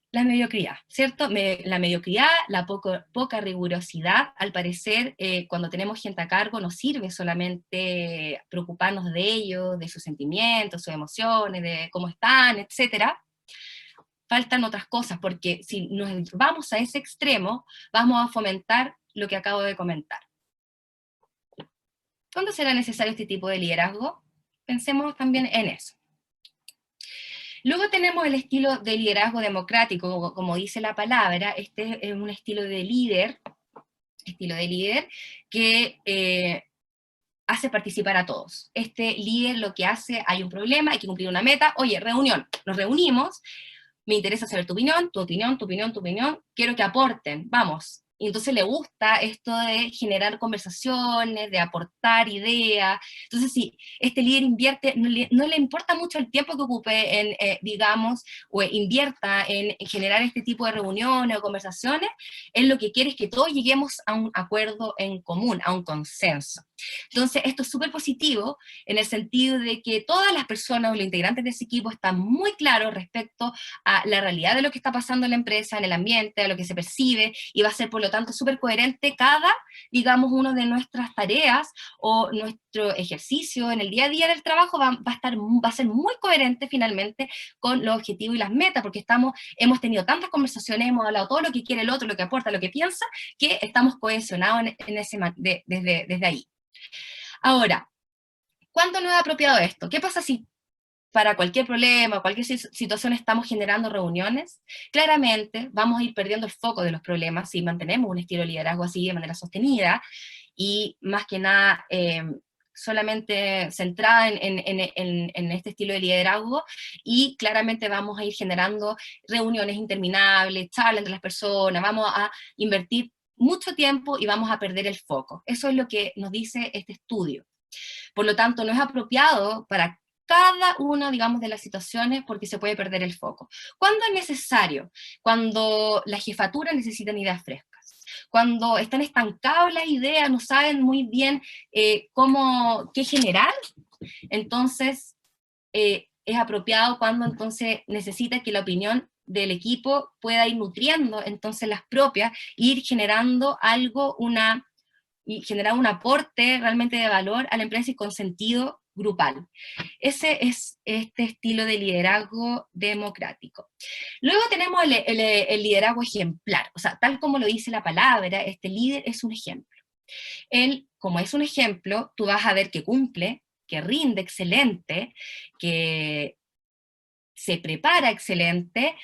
A: La mediocridad, ¿cierto? La mediocridad, la poca rigurosidad, al parecer, cuando tenemos gente a cargo, nos sirve solamente preocuparnos de ellos, de sus sentimientos, sus emociones, de cómo están, etcétera. Faltan otras cosas, porque si nos vamos a ese extremo, vamos a fomentar lo que acabo de comentar. ¿Cuándo será necesario este tipo de liderazgo? Pensemos también en eso. Luego tenemos el estilo de liderazgo democrático, como dice la palabra. Este es un estilo de líder que hace participar a todos. Este líder lo que hace, hay un problema, hay que cumplir una meta, oye, reunión, nos reunimos, me interesa saber tu opinión, tu opinión, tu opinión, tu opinión, quiero que aporten, vamos. Y entonces le gusta esto de generar conversaciones, de aportar ideas. Entonces, si este líder invierte, no le importa mucho el tiempo que ocupe en, digamos, o invierta en generar este tipo de reuniones o conversaciones, él lo que quiere es que todos lleguemos a un acuerdo en común, a un consenso. Entonces, esto es súper positivo en el sentido de que todas las personas o los integrantes de ese equipo están muy claros respecto a la realidad de lo que está pasando en la empresa, en el ambiente, a lo que se percibe, y va a ser por lo tanto súper coherente digamos, una de nuestras tareas o nuestro ejercicio en el día a día del trabajo va a ser muy coherente finalmente con los objetivos y las metas, porque hemos tenido tantas conversaciones, hemos hablado todo lo que quiere el otro, lo que aporta, lo que piensa, que estamos cohesionados desde ahí. Ahora, ¿cuándo no es apropiado esto? ¿Qué pasa si para cualquier problema, cualquier situación estamos generando reuniones? Claramente vamos a ir perdiendo el foco de los problemas si mantenemos un estilo de liderazgo así de manera sostenida y más que nada solamente centrada en este estilo de liderazgo, y claramente vamos a ir generando reuniones interminables, charlas entre las personas, vamos a invertir mucho tiempo y vamos a perder el foco. Eso es lo que nos dice este estudio. Por lo tanto, no es apropiado para cada una, digamos, de las situaciones porque se puede perder el foco. ¿Cuándo es necesario? Cuando la jefatura necesita ideas frescas. Cuando están estancadas las ideas, no saben muy bien qué generar, entonces es apropiado cuando entonces necesita que la opinión del equipo pueda ir nutriendo entonces las propias, ir generando y generar un aporte realmente de valor a la empresa y con sentido grupal. Ese es este estilo de liderazgo democrático. Luego tenemos el liderazgo ejemplar, o sea, tal como lo dice la palabra, este líder es un ejemplo. Él, como es un ejemplo, tú vas a ver que cumple, que rinde excelente, que se prepara excelente,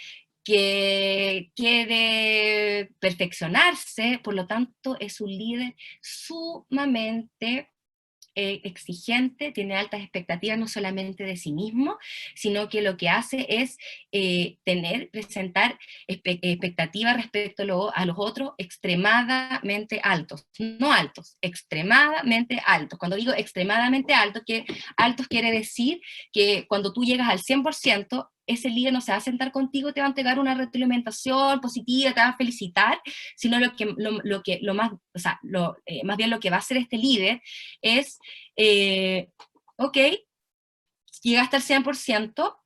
A: que quiere perfeccionarse, por lo tanto es un líder sumamente exigente, tiene altas expectativas no solamente de sí mismo, sino que lo que hace es presentar expectativas respecto a los otros extremadamente altos, no altos, extremadamente altos. Cuando digo extremadamente altos, altos quiere decir que cuando tú llegas al 100%, ese líder no se va a sentar contigo, te va a entregar una retroalimentación positiva, te va a felicitar, sino lo más, o sea, más bien lo que va a hacer este líder es, ok, llegaste al 100%,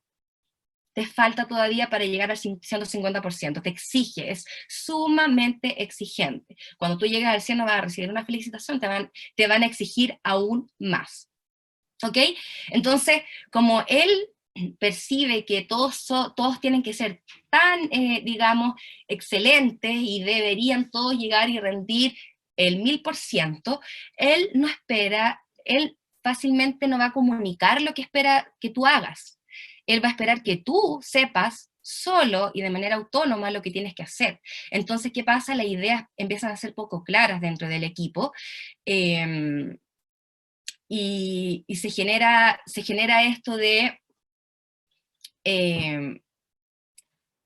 A: te falta todavía para llegar al 150%, te exige, es sumamente exigente. Cuando tú llegas al 100 no vas a recibir una felicitación, te van a exigir aún más. ¿Ok? Entonces, como él percibe que todos tienen que ser tan, digamos, excelentes y deberían todos llegar y rendir el 1000%, él no espera, él fácilmente no va a comunicar lo que espera que tú hagas. Él va a esperar que tú sepas solo y de manera autónoma lo que tienes que hacer. Entonces, ¿qué pasa? Las ideas empiezan a ser poco claras dentro del equipo. Y se genera esto de eh,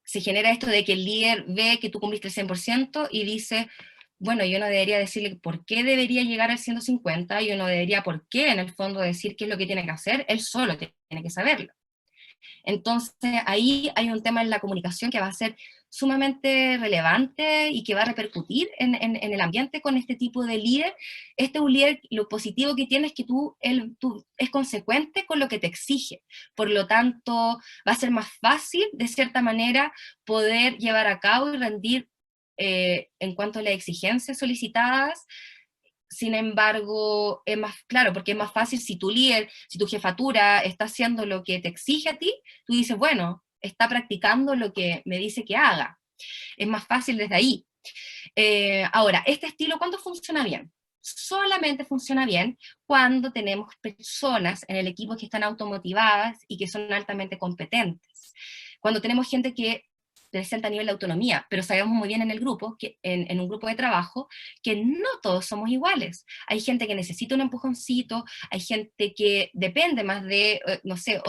A: se genera esto de que el líder ve que tú cumpliste el 100% y dice, bueno, yo no debería decirle por qué debería llegar al 150, yo no debería por qué en el fondo decir qué es lo que tiene que hacer, él solo tiene que saberlo. Entonces, ahí hay un tema en la comunicación que va a ser sumamente relevante y que va a repercutir en el ambiente con este tipo de líder. Este es un líder, lo positivo que tiene es que tú es consecuente con lo que te exige. Por lo tanto, va a ser más fácil, de cierta manera, poder llevar a cabo y rendir en cuanto a las exigencias solicitadas. Sin embargo, es más claro, porque es más fácil si tu líder, si tu jefatura está haciendo lo que te exige a ti, tú dices, bueno, está practicando lo que me dice que haga. Es más fácil desde ahí. Ahora, este estilo, ¿cuándo funciona bien? Solamente funciona bien cuando tenemos personas en el equipo que están automotivadas y que son altamente competentes. Cuando tenemos gente que presenta nivel de autonomía, pero sabemos muy bien en el grupo, en un grupo de trabajo, que no todos somos iguales. Hay gente que necesita un empujoncito, hay gente que depende más de, no sé,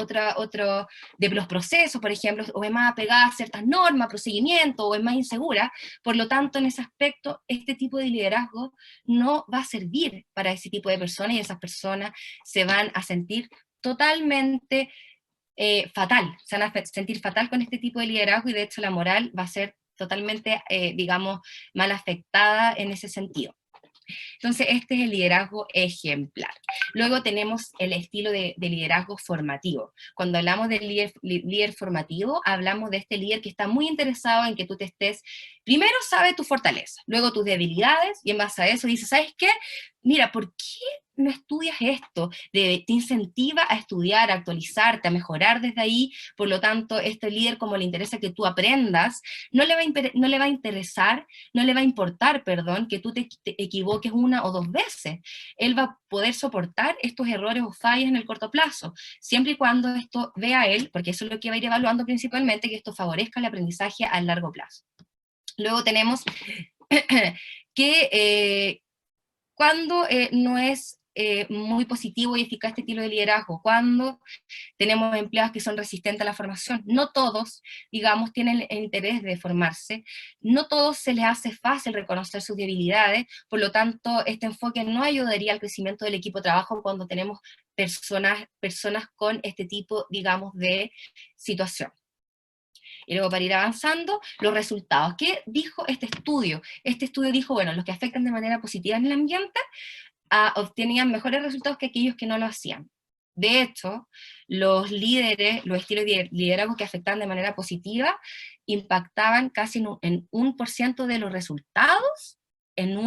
A: de los procesos, por ejemplo, o es más apegada a ciertas normas, procedimientos, o es más insegura. Por lo tanto, en ese aspecto, este tipo de liderazgo no va a servir para ese tipo de personas y esas personas se van a sentir totalmente fatal, se van a sentir fatal con este tipo de liderazgo y de hecho la moral va a ser totalmente, digamos, mal afectada en ese sentido. Entonces, este es el liderazgo ejemplar. Luego tenemos el estilo de liderazgo formativo. Cuando hablamos del líder formativo, hablamos de este líder que está muy interesado en que tú te estés, primero sabe tus fortalezas, luego tus debilidades, y en base a eso dice, ¿sabes qué? Mira, ¿por qué no estudias esto? Te incentiva a estudiar, a actualizarte, a mejorar desde ahí. Por lo tanto, este líder, como le interesa que tú aprendas, no le va a interesar, no le va a importar, perdón, que tú te equivoques una o dos veces. Él va a poder soportar estos errores o fallas en el corto plazo, siempre y cuando esto vea él, porque eso es lo que va a ir evaluando principalmente, que esto favorezca el aprendizaje a largo plazo. Luego tenemos que cuando no es muy positivo y eficaz este estilo de liderazgo, cuando tenemos empleados que son resistentes a la formación. No todos, digamos, tienen el interés de formarse, no todos se les hace fácil reconocer sus debilidades, por lo tanto, este enfoque no ayudaría al crecimiento del equipo de trabajo cuando tenemos personas con este tipo, digamos, de situación. Y luego para ir avanzando, los resultados. ¿Qué dijo este estudio? Este estudio dijo, bueno, los que afectan de manera positiva en el ambiente obtenían mejores resultados que aquellos que no lo hacían. De hecho, los líderes, los estilos de liderazgo que afectaban de manera positiva, impactaban casi en 1% de los resultados en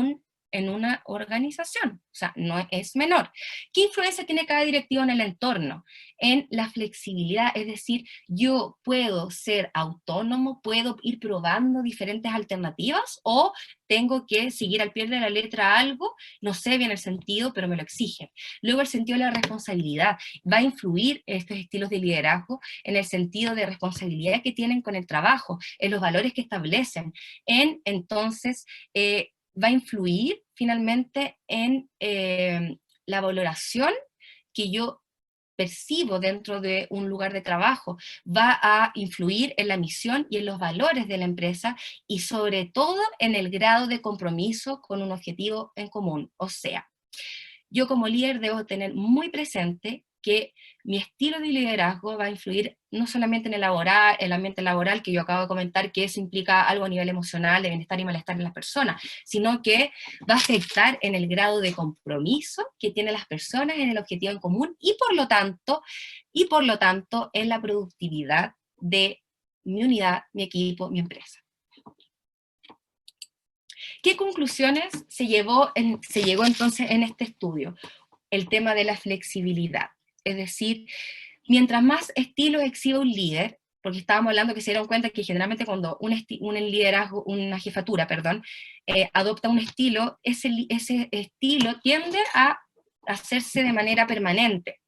A: una organización. O sea, no es menor. ¿Qué influencia tiene cada directivo en el entorno? En la flexibilidad, es decir, yo puedo ser autónomo, puedo ir probando diferentes alternativas, o tengo que seguir al pie de la letra algo, no sé bien el sentido, pero me lo exigen. Luego el sentido de la responsabilidad. Va a influir estos estilos de liderazgo en el sentido de responsabilidad que tienen con el trabajo, en los valores que establecen, entonces, va a influir finalmente en la valoración que yo percibo dentro de un lugar de trabajo va a influir en la misión y en los valores de la empresa, y sobre todo en el grado de compromiso con un objetivo en común. O sea, yo como líder debo tener muy presente que mi estilo de liderazgo va a influir no solamente en el ambiente laboral, que yo acabo de comentar, que eso implica algo a nivel emocional, de bienestar y malestar en las personas, sino que va a afectar en el grado de compromiso que tienen las personas en el objetivo en común, y por lo tanto en la productividad de mi unidad, mi equipo, mi empresa. ¿Qué conclusiones se llegó entonces en este estudio? El tema de la flexibilidad. Es decir, mientras más estilos exhiba un líder, porque estábamos hablando que se dieron cuenta que generalmente cuando un liderazgo, una jefatura, perdón, adopta un estilo, ese estilo tiende a hacerse de manera permanente.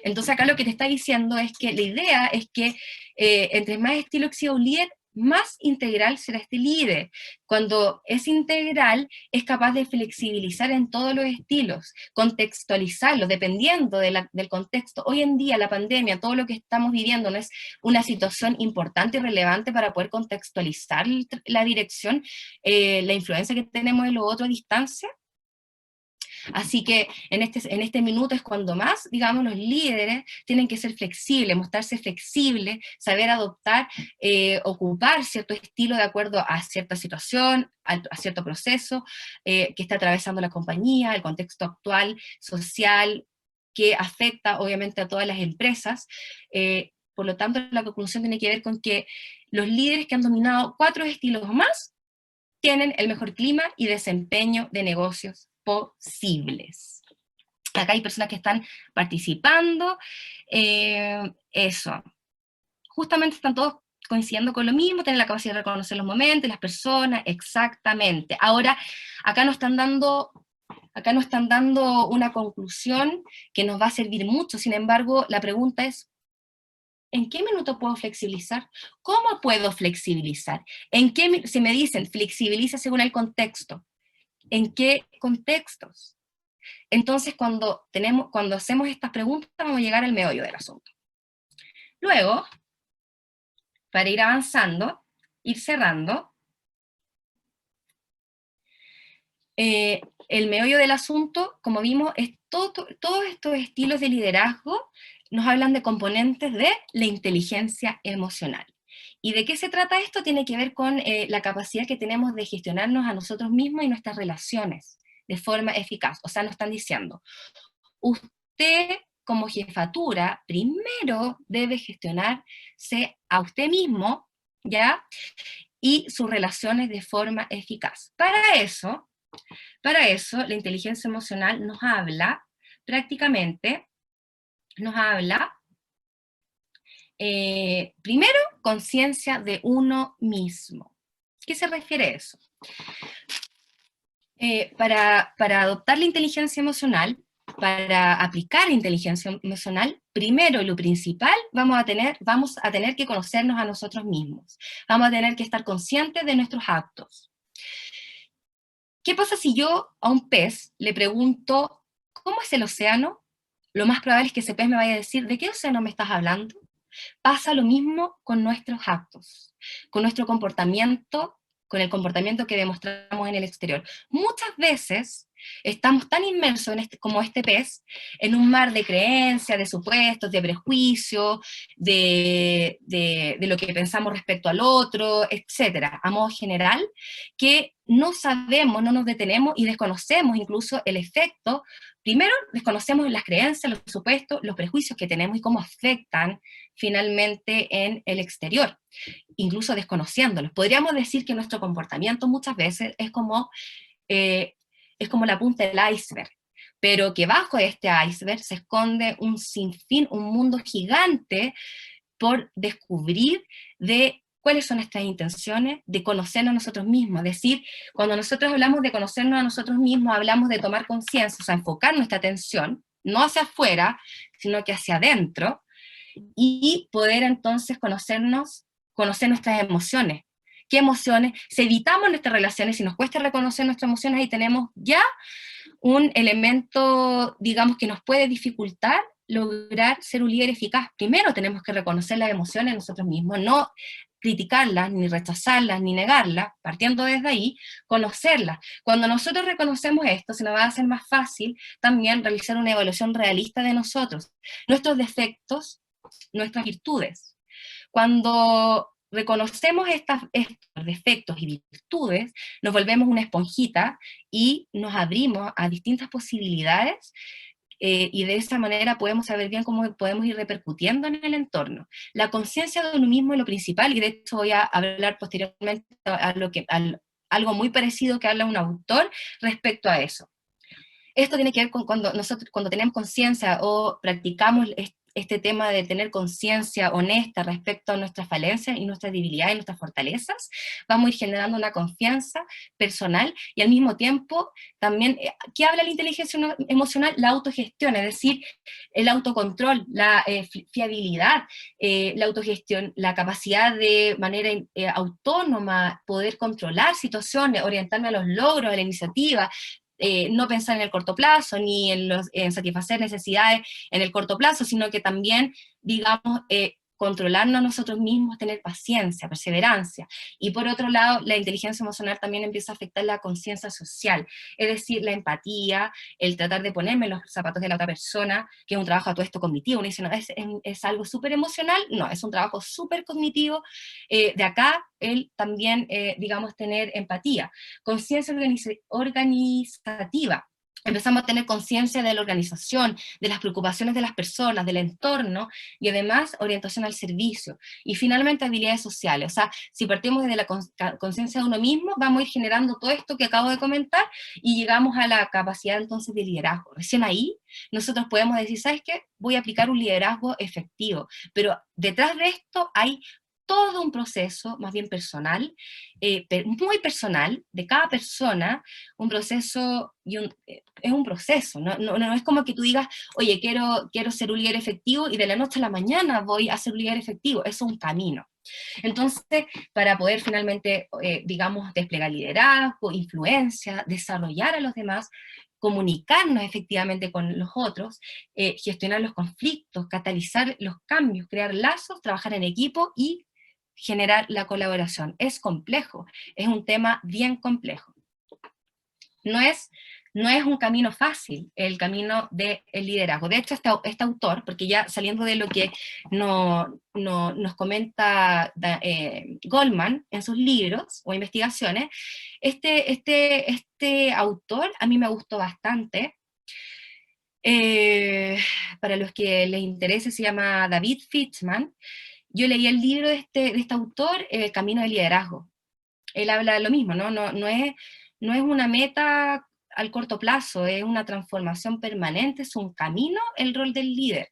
A: Entonces acá lo que te está diciendo es que la idea es que entre más estilo exhiba un líder, más integral será este líder. Cuando es integral, es capaz de flexibilizar en todos los estilos, contextualizarlos, dependiendo del contexto. Hoy en día, la pandemia, todo lo que estamos viviendo, no es una situación importante y relevante para poder contextualizar la dirección, la influencia que tenemos en lo otro a distancia. Así que en este minuto es cuando más, digamos, los líderes tienen que ser flexibles, mostrarse flexibles, saber adoptar, ocupar cierto estilo de acuerdo a cierta situación, a cierto proceso que está atravesando la compañía, el contexto actual, social, que afecta obviamente a todas las empresas. Por lo tanto, la conclusión tiene que ver con que los líderes que han dominado 4 estilos o más tienen el mejor clima y desempeño de negocios posibles. Acá hay personas que están participando, eso. Justamente están todos coincidiendo con lo mismo, tienen la capacidad de reconocer los momentos, las personas, exactamente. Ahora, acá nos están dando una conclusión que nos va a servir mucho. Sin embargo, la pregunta es, ¿en qué minuto puedo flexibilizar? ¿Cómo puedo flexibilizar? Si me dicen flexibiliza según el contexto, ¿en qué contextos? Entonces, cuando hacemos estas preguntas, vamos a llegar al meollo del asunto. Luego, para ir avanzando, ir cerrando, el meollo del asunto, como vimos, es todos estos estilos de liderazgo nos hablan de componentes de la inteligencia emocional. ¿Y de qué se trata esto? Tiene que ver con la capacidad que tenemos de gestionarnos a nosotros mismos y nuestras relaciones de forma eficaz. O sea, nos están diciendo, usted como jefatura primero debe gestionarse a usted mismo, ¿ya? Y sus relaciones de forma eficaz. Para eso, la inteligencia emocional nos habla, prácticamente, primero, conciencia de uno mismo. ¿Qué se refiere a eso? Para adoptar la inteligencia emocional, para aplicar la inteligencia emocional, primero y lo principal, vamos a tener que conocernos a nosotros mismos. Vamos a tener que estar conscientes de nuestros actos. ¿Qué pasa si yo a un pez le pregunto, ¿cómo es el océano? Lo más probable es que ese pez me vaya a decir, ¿de qué océano me estás hablando? Pasa lo mismo con nuestros actos, con nuestro comportamiento, con el comportamiento que demostramos en el exterior. Muchas veces estamos tan inmersos como este pez, en un mar de creencias, de supuestos, de prejuicios, de lo que pensamos respecto al otro, etcétera, a modo general, que no sabemos, no nos detenemos y desconocemos incluso el efecto. Primero, desconocemos las creencias, los supuestos, los prejuicios que tenemos y cómo afectan finalmente en el exterior, incluso desconociéndolos. Podríamos decir que nuestro comportamiento muchas veces es como la punta del iceberg, pero que bajo de este iceberg se esconde un sinfín, un mundo gigante por descubrir, de cuáles son nuestras intenciones, de conocernos a nosotros mismos. Es decir, cuando nosotros hablamos de conocernos a nosotros mismos, hablamos de tomar conciencia, o sea, enfocar nuestra atención, no hacia afuera, sino que hacia adentro, y poder entonces conocer nuestras emociones. ¿Qué emociones? Si evitamos nuestras relaciones, si nos cuesta reconocer nuestras emociones, ahí tenemos ya un elemento, digamos, que nos puede dificultar lograr ser un líder eficaz. Primero tenemos que reconocer las emociones nosotros mismos, no criticarlas, ni rechazarlas, ni negarlas, partiendo desde ahí, conocerlas. Cuando nosotros reconocemos esto, se nos va a hacer más fácil también realizar una evaluación realista de nosotros, nuestros defectos, nuestras virtudes. Cuando reconocemos estos defectos y virtudes, nos volvemos una esponjita y nos abrimos a distintas posibilidades, y de esa manera podemos saber bien cómo podemos ir repercutiendo en el entorno. La conciencia de uno mismo es lo principal, y de hecho voy a hablar posteriormente algo muy parecido que habla un autor respecto a eso. Esto tiene que ver con cuando nosotros, cuando tenemos conciencia o practicamos este tema de tener conciencia honesta respecto a nuestras falencias y nuestras debilidades y nuestras fortalezas, vamos a ir generando una confianza personal y al mismo tiempo también, ¿qué habla la inteligencia emocional? La autogestión, es decir, el autocontrol, la fiabilidad, la autogestión, la capacidad de manera autónoma poder controlar situaciones, orientarme a los logros, a la iniciativa, no pensar en el corto plazo, ni en satisfacer necesidades en el corto plazo, sino que también, digamos, controlarnos nosotros mismos, tener paciencia, perseverancia. Y por otro lado, la inteligencia emocional también empieza a afectar la conciencia social, es decir, la empatía, el tratar de ponerme en los zapatos de la otra persona, que es un trabajo a todo esto cognitivo. Uno dice, no, es algo súper emocional, no, es un trabajo súper cognitivo. De acá, él también, digamos, tener empatía. Conciencia organizativa. Empezamos a tener conciencia de la organización, de las preocupaciones de las personas, del entorno, y además orientación al servicio. Y finalmente habilidades sociales. O sea, si partimos desde la conciencia de uno mismo, vamos a ir generando todo esto que acabo de comentar, y llegamos a la capacidad entonces de liderazgo. Recién ahí nosotros podemos decir, ¿sabes qué? Voy a aplicar un liderazgo efectivo. Pero detrás de esto hay todo un proceso, más bien personal, muy personal, de cada persona, un proceso, es un proceso, no es como que tú digas, oye, quiero ser un líder efectivo y de la noche a la mañana voy a ser un líder efectivo, eso es un camino. Entonces, para poder finalmente, digamos, desplegar liderazgo, influencia, desarrollar a los demás, comunicarnos efectivamente con los otros, gestionar los conflictos, catalizar los cambios, crear lazos, trabajar en equipo y generar la colaboración. Es complejo, es un tema bien complejo. No es un camino fácil el camino del liderazgo. De hecho, este autor, porque ya saliendo de lo que nos comenta Goldman en sus libros o investigaciones, este autor a mí me gustó bastante. Para los que les interese, se llama David Fitzman. Yo leí el libro de este autor, Camino del Liderazgo. Él habla de lo mismo, ¿no? No es una meta al corto plazo, es una transformación permanente, es un camino el rol del líder.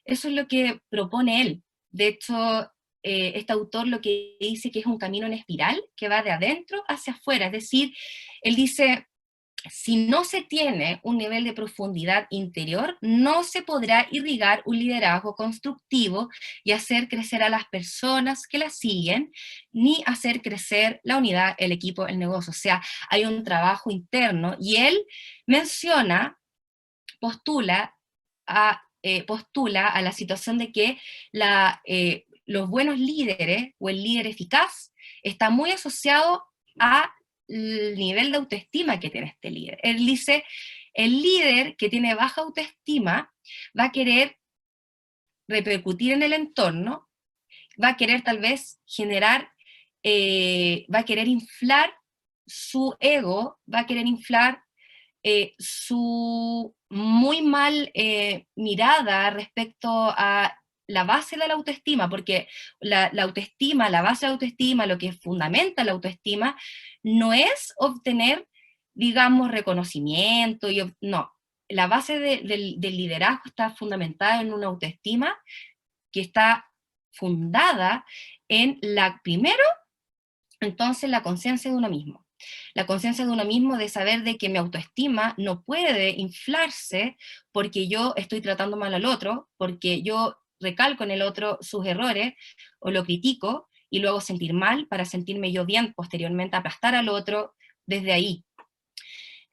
A: Eso es lo que propone él. De hecho, este autor lo que dice que es un camino en espiral que va de adentro hacia afuera, es decir, él dice, si no se tiene un nivel de profundidad interior, no se podrá irrigar un liderazgo constructivo y hacer crecer a las personas que la siguen, ni hacer crecer la unidad, el equipo, el negocio. O sea, hay un trabajo interno, y él menciona, postula a la situación de que los buenos líderes o el líder eficaz está muy asociado a el nivel de autoestima que tiene este líder. Él dice, el líder que tiene baja autoestima va a querer repercutir en el entorno, va a querer tal vez va a querer inflar su ego, va a querer inflar su muy mal mirada respecto a la base de la autoestima, porque la autoestima, la base de la autoestima, lo que fundamenta la autoestima, no es obtener, digamos, reconocimiento, no. La base del liderazgo está fundamentada en una autoestima que está fundada en primero, entonces, la conciencia de uno mismo. La conciencia de uno mismo, de saber de que mi autoestima no puede inflarse porque yo estoy tratando mal al otro, porque yo recalco en el otro sus errores o lo critico y luego sentir mal para sentirme yo bien posteriormente, aplastar al otro desde ahí.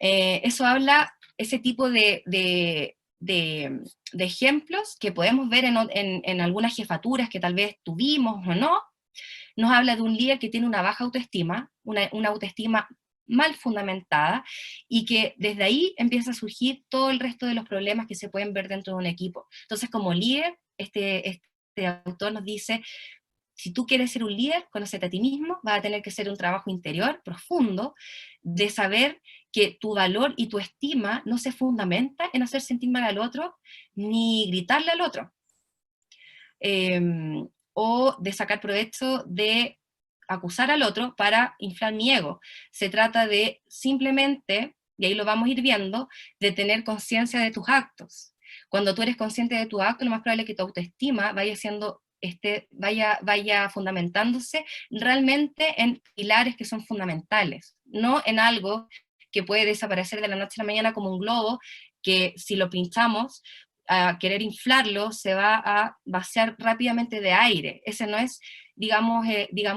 A: Eso habla, ese tipo de ejemplos que podemos ver en algunas jefaturas que tal vez tuvimos o no, nos habla de un líder que tiene una baja autoestima, una autoestima mal fundamentada, y que desde ahí empieza a surgir todo el resto de los problemas que se pueden ver dentro de un equipo. Entonces, como líder, este autor nos dice, si tú quieres ser un líder, conócete a ti mismo, vas a tener que hacer un trabajo interior profundo de saber que tu valor y tu estima no se fundamenta en hacer sentir mal al otro, ni gritarle al otro, eh, o de sacar provecho de acusar al otro para inflar mi ego. Se trata de simplemente, y ahí lo vamos a ir viendo, de tener conciencia de tus actos. Cuando tú eres consciente de tu acto, lo más probable es que tu autoestima vaya siendo vaya fundamentándose realmente en pilares que son fundamentales, no en algo que puede desaparecer de la noche a la mañana como un globo, que si lo pinchamos a querer inflarlo, se va a vaciar rápidamente de aire. Ese no es, digamos,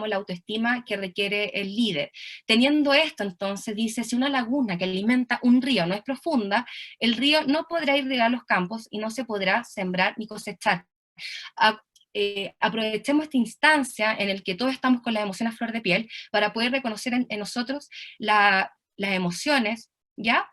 A: la autoestima que requiere el líder. Teniendo esto, entonces, dice, si una laguna que alimenta un río no es profunda, el río no podrá irrigar los campos y no se podrá sembrar ni cosechar. Aprovechemos esta instancia en el que todos estamos con las emociones a flor de piel para poder reconocer en nosotros las emociones, ¿ya?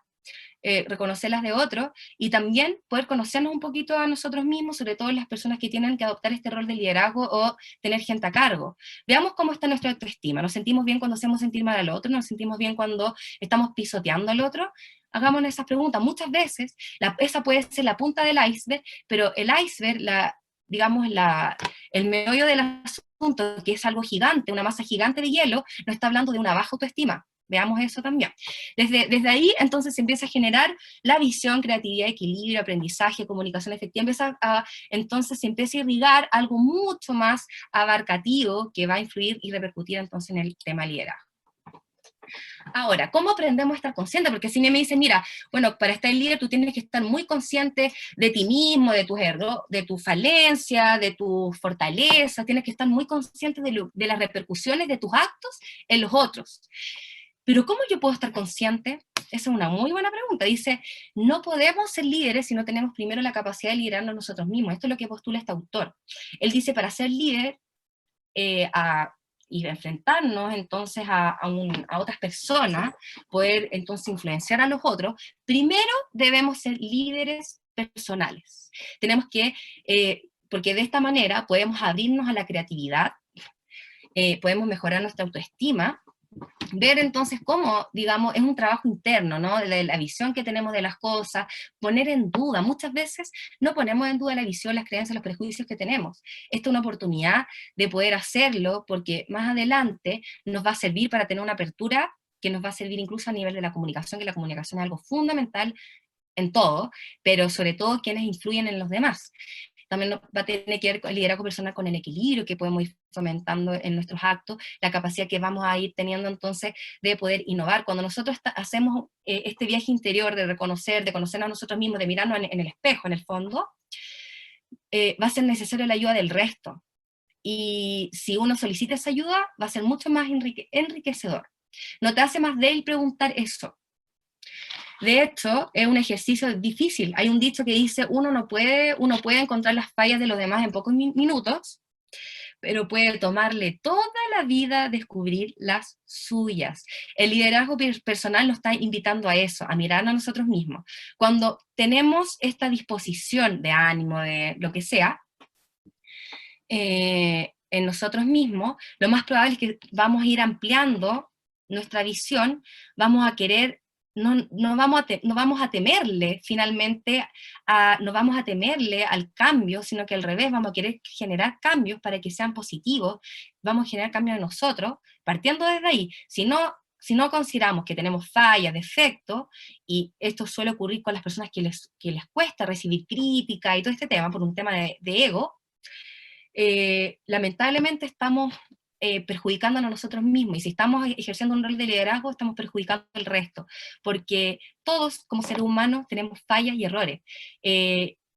A: Reconocerlas de otros, y también poder conocernos un poquito a nosotros mismos, sobre todo las personas que tienen que adoptar este rol de liderazgo o tener gente a cargo. Veamos cómo está nuestra autoestima. ¿Nos sentimos bien cuando hacemos sentir mal al otro? ¿Nos sentimos bien cuando estamos pisoteando al otro? Hagámonos esas preguntas. Muchas veces esa puede ser la punta del iceberg, pero el iceberg, digamos, el meollo del asunto, que es algo gigante, una masa gigante de hielo, no está hablando de una baja autoestima. Veamos eso también. Desde ahí, entonces, se empieza a generar la visión, creatividad, equilibrio, aprendizaje, comunicación efectiva. Entonces, se empieza a irrigar algo mucho más abarcativo que va a influir y repercutir, entonces, en el tema liderazgo. Ahora, ¿cómo aprendemos a estar conscientes? Porque si me dicen, mira, bueno, para estar líder tú tienes que estar muy consciente de ti mismo, de tus errores, de tu falencia, de tus fortalezas, tienes que estar muy consciente de las repercusiones de tus actos en los otros. Pero ¿cómo yo puedo estar consciente? Esa es una muy buena pregunta. Dice, no podemos ser líderes si no tenemos primero la capacidad de liderarnos nosotros mismos. Esto es lo que postula este autor. Él dice, para ser líder, y enfrentarnos entonces a otras personas, poder entonces influenciar a los otros, primero debemos ser líderes personales. Tenemos que, porque de esta manera podemos abrirnos a la creatividad, podemos mejorar nuestra autoestima, ver entonces cómo, digamos, es un trabajo interno, ¿no? De la visión que tenemos de las cosas, poner en duda. Muchas veces no ponemos en duda la visión, las creencias, los prejuicios que tenemos. Esta es una oportunidad de poder hacerlo, porque más adelante nos va a servir para tener una apertura que nos va a servir incluso a nivel de la comunicación, que la comunicación es algo fundamental en todo, pero sobre todo quienes influyen en los demás. También va a tener que ver con el liderazgo personal, con el equilibrio que podemos ir fomentando en nuestros actos, la capacidad que vamos a ir teniendo entonces de poder innovar. Cuando nosotros hacemos este viaje interior de reconocer, de conocernos a nosotros mismos, de mirarnos en el espejo, en el fondo, va a ser necesaria la ayuda del resto. Y si uno solicita esa ayuda, va a ser mucho más enriquecedor. No te hace más débil preguntar eso. De hecho, es un ejercicio difícil. Hay un dicho que dice, uno puede encontrar las fallas de los demás en pocos minutos, pero puede tomarle toda la vida descubrir las suyas. El liderazgo personal nos está invitando a eso, a mirarnos a nosotros mismos. Cuando tenemos esta disposición de ánimo, de lo que sea, en nosotros mismos, lo más probable es que vamos a ir ampliando nuestra visión, vamos a querer, no vamos a temerle finalmente, no vamos a temerle al cambio, sino que al revés, vamos a querer generar cambios para que sean positivos, vamos a generar cambios en nosotros, partiendo desde ahí. Si no consideramos que tenemos fallas, defectos, y esto suele ocurrir con las personas que les cuesta recibir crítica y todo este tema, por un tema de ego, lamentablemente estamos perjudicándonos a nosotros mismos, y si estamos ejerciendo un rol de liderazgo, estamos perjudicando al resto, porque todos como seres humanos tenemos fallas y errores.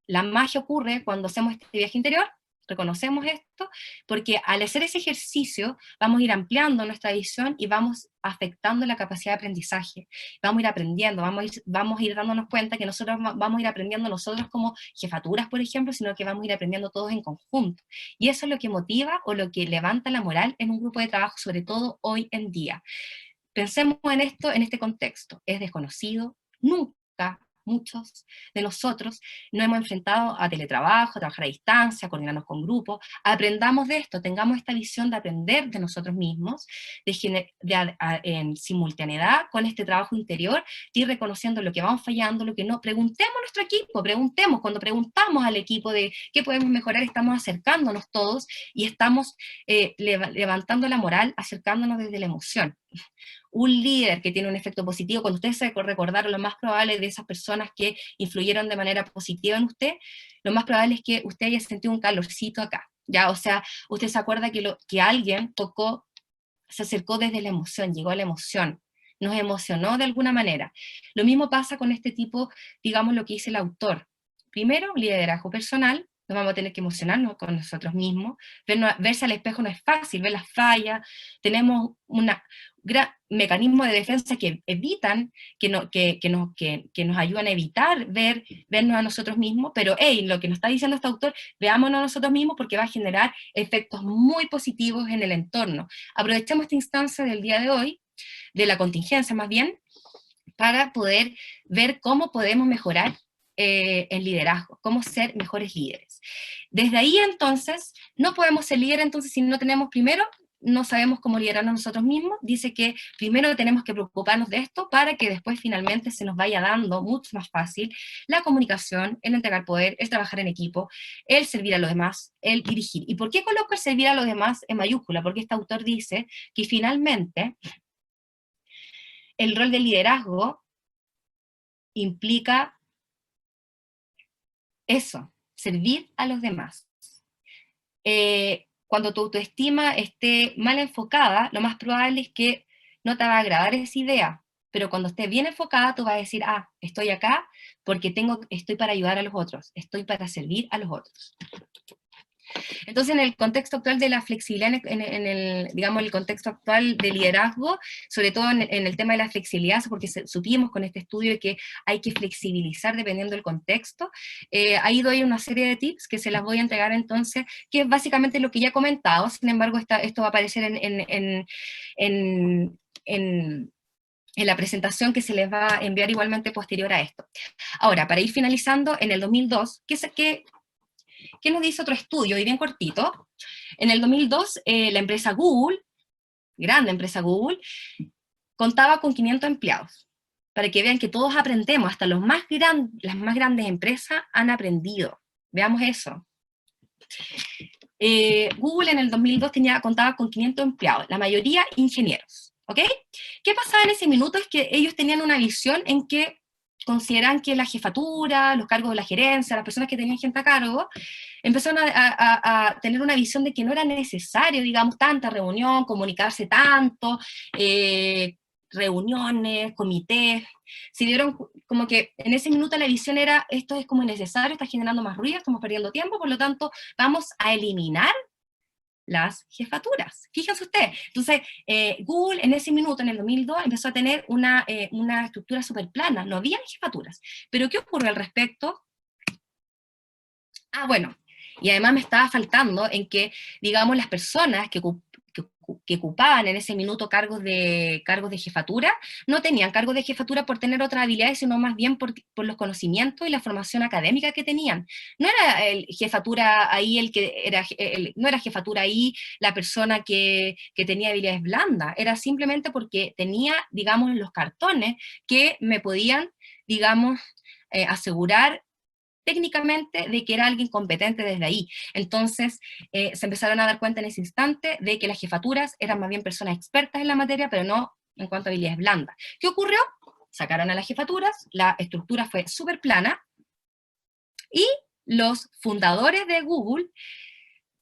A: La magia ocurre cuando hacemos este viaje interior, reconocemos esto, porque al hacer ese ejercicio vamos a ir ampliando nuestra visión y vamos afectando la capacidad de aprendizaje. Vamos a ir aprendiendo, vamos a ir dándonos cuenta que nosotros vamos a ir aprendiendo nosotros como jefaturas, por ejemplo, sino que vamos a ir aprendiendo todos en conjunto. Y eso es lo que motiva o lo que levanta la moral en un grupo de trabajo, sobre todo hoy en día. Pensemos en esto, en este contexto. Es desconocido, nunca muchos de nosotros nos hemos enfrentado a teletrabajo, a trabajar a distancia, a coordinarnos con grupos. Aprendamos de esto, tengamos esta visión de aprender de nosotros mismos, en simultaneidad con este trabajo interior, de ir reconociendo lo que vamos fallando, lo que no. Preguntemos a nuestro equipo, cuando preguntamos al equipo de qué podemos mejorar, estamos acercándonos todos y estamos levantando la moral, acercándonos desde la emoción. Un líder que tiene un efecto positivo, cuando ustedes se recordaron lo más probable de esas personas que influyeron de manera positiva en usted, lo más probable es que usted haya sentido un calorcito acá, ¿ya? O sea, usted se acuerda que alguien tocó, se acercó desde la emoción, llegó a la emoción, nos emocionó de alguna manera. Lo mismo pasa con este tipo, digamos, lo que dice el autor. Primero, liderazgo personal, nos vamos a tener que emocionarnos con nosotros mismos, verse al espejo no es fácil, ver las fallas, tenemos un gran mecanismo de defensa que evitan, que nos ayudan a evitar vernos a nosotros mismos, pero hey, lo que nos está diciendo este autor, veámonos a nosotros mismos porque va a generar efectos muy positivos en el entorno. Aprovechemos esta instancia del día de hoy, de la contingencia más bien, para poder ver cómo podemos mejorar el liderazgo, cómo ser mejores líderes. Desde ahí entonces, no podemos ser líderes entonces si no tenemos primero, no sabemos cómo liderarnos nosotros mismos, dice que primero tenemos que preocuparnos de esto para que después finalmente se nos vaya dando mucho más fácil la comunicación, el entregar poder, el trabajar en equipo, el servir a los demás, el dirigir. ¿Y por qué coloco el servir a los demás en mayúscula? Porque este autor dice que finalmente el rol del liderazgo implica eso, servir a los demás. Cuando tu autoestima esté mal enfocada, lo más probable es que no te va a agradar esa idea, pero cuando esté bien enfocada, tú vas a decir, ah, estoy acá porque estoy para ayudar a los otros, estoy para servir a los otros. Entonces, en el contexto actual de la flexibilidad, digamos, el contexto actual de liderazgo, sobre todo en el tema de la flexibilidad, porque supimos con este estudio que hay que flexibilizar dependiendo del contexto, ahí doy una serie de tips que se las voy a entregar entonces, que es básicamente lo que ya he comentado, sin embargo, esto va a aparecer en la presentación que se les va a enviar igualmente posterior a esto. Ahora, para ir finalizando, en el 2002, ¿qué nos dice otro estudio? Y bien cortito. En el 2002, la empresa Google, grande empresa Google, contaba con 500 empleados. Para que vean que todos aprendemos, hasta las más grandes empresas han aprendido. Veamos eso. Google en el 2002 contaba con 500 empleados, la mayoría ingenieros. ¿Ok? ¿Qué pasaba en ese minuto? Es que ellos tenían una visión en que consideran que la jefatura, los cargos de la gerencia, las personas que tenían gente a cargo, empezaron a tener una visión de que no era necesario, digamos, tanta reunión, comunicarse tanto, reuniones, comités. Se dieron como que en ese minuto la visión era, esto es como innecesario, está generando más ruido, estamos perdiendo tiempo, por lo tanto, vamos a eliminar las jefaturas. Fíjense ustedes. Entonces, Google en ese minuto, en el 2002, empezó a tener una estructura súper plana, no había jefaturas. Pero ¿qué ocurre al respecto? Ah, bueno, y además me estaba faltando en que, digamos, las personas que ocupaban en ese minuto cargos de jefatura, no tenían cargos de jefatura por tener otras habilidades, sino más bien por los conocimientos y la formación académica que tenían. No era jefatura ahí no era jefatura ahí la persona que tenía habilidades blandas, era simplemente porque tenía, digamos, los cartones que me podían, digamos, asegurar técnicamente de que era alguien competente desde ahí. Entonces, se empezaron a dar cuenta en ese instante de que las jefaturas eran más bien personas expertas en la materia, pero no en cuanto a habilidades blandas. ¿Qué ocurrió? Sacaron a las jefaturas, la estructura fue súper plana, y los fundadores de Google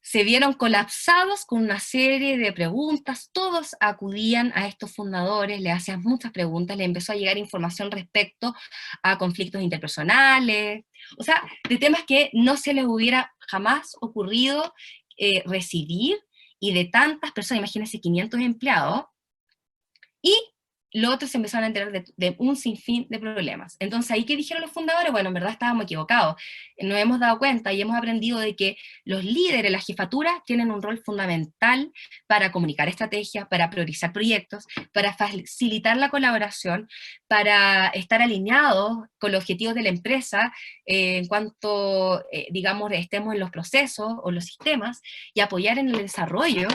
A: se vieron colapsados con una serie de preguntas, todos acudían a estos fundadores, le hacían muchas preguntas, le empezó a llegar información respecto a conflictos interpersonales, o sea, de temas que no se les hubiera jamás ocurrido recibir, y de tantas personas, imagínense 500 empleados, y los otros se empezaron a enterar de un sinfín de problemas. Entonces, ¿ahí qué dijeron los fundadores? Bueno, en verdad estábamos equivocados. Nos hemos dado cuenta y hemos aprendido de que los líderes, las jefaturas, tienen un rol fundamental para comunicar estrategias, para priorizar proyectos, para facilitar la colaboración, para estar alineados con los objetivos de la empresa en cuanto, digamos, estemos en los procesos o los sistemas, y apoyar en el desarrollo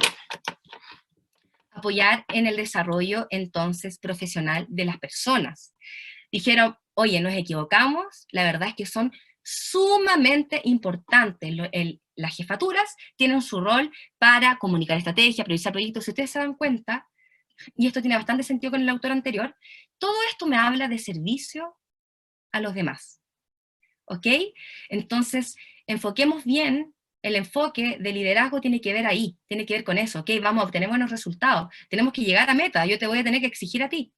A: entonces profesional de las personas. Dijeron, oye, nos equivocamos, la verdad es que son sumamente importantes. Las jefaturas tienen su rol para comunicar estrategia, priorizar proyectos. Si ustedes se dan cuenta, y esto tiene bastante sentido con el autor anterior, todo esto me habla de servicio a los demás. ¿Ok? Entonces, enfoquemos bien. El enfoque de liderazgo tiene que ver ahí, tiene que ver con eso, ok, vamos a obtener buenos resultados, tenemos que llegar a meta, yo te voy a tener que exigir a ti,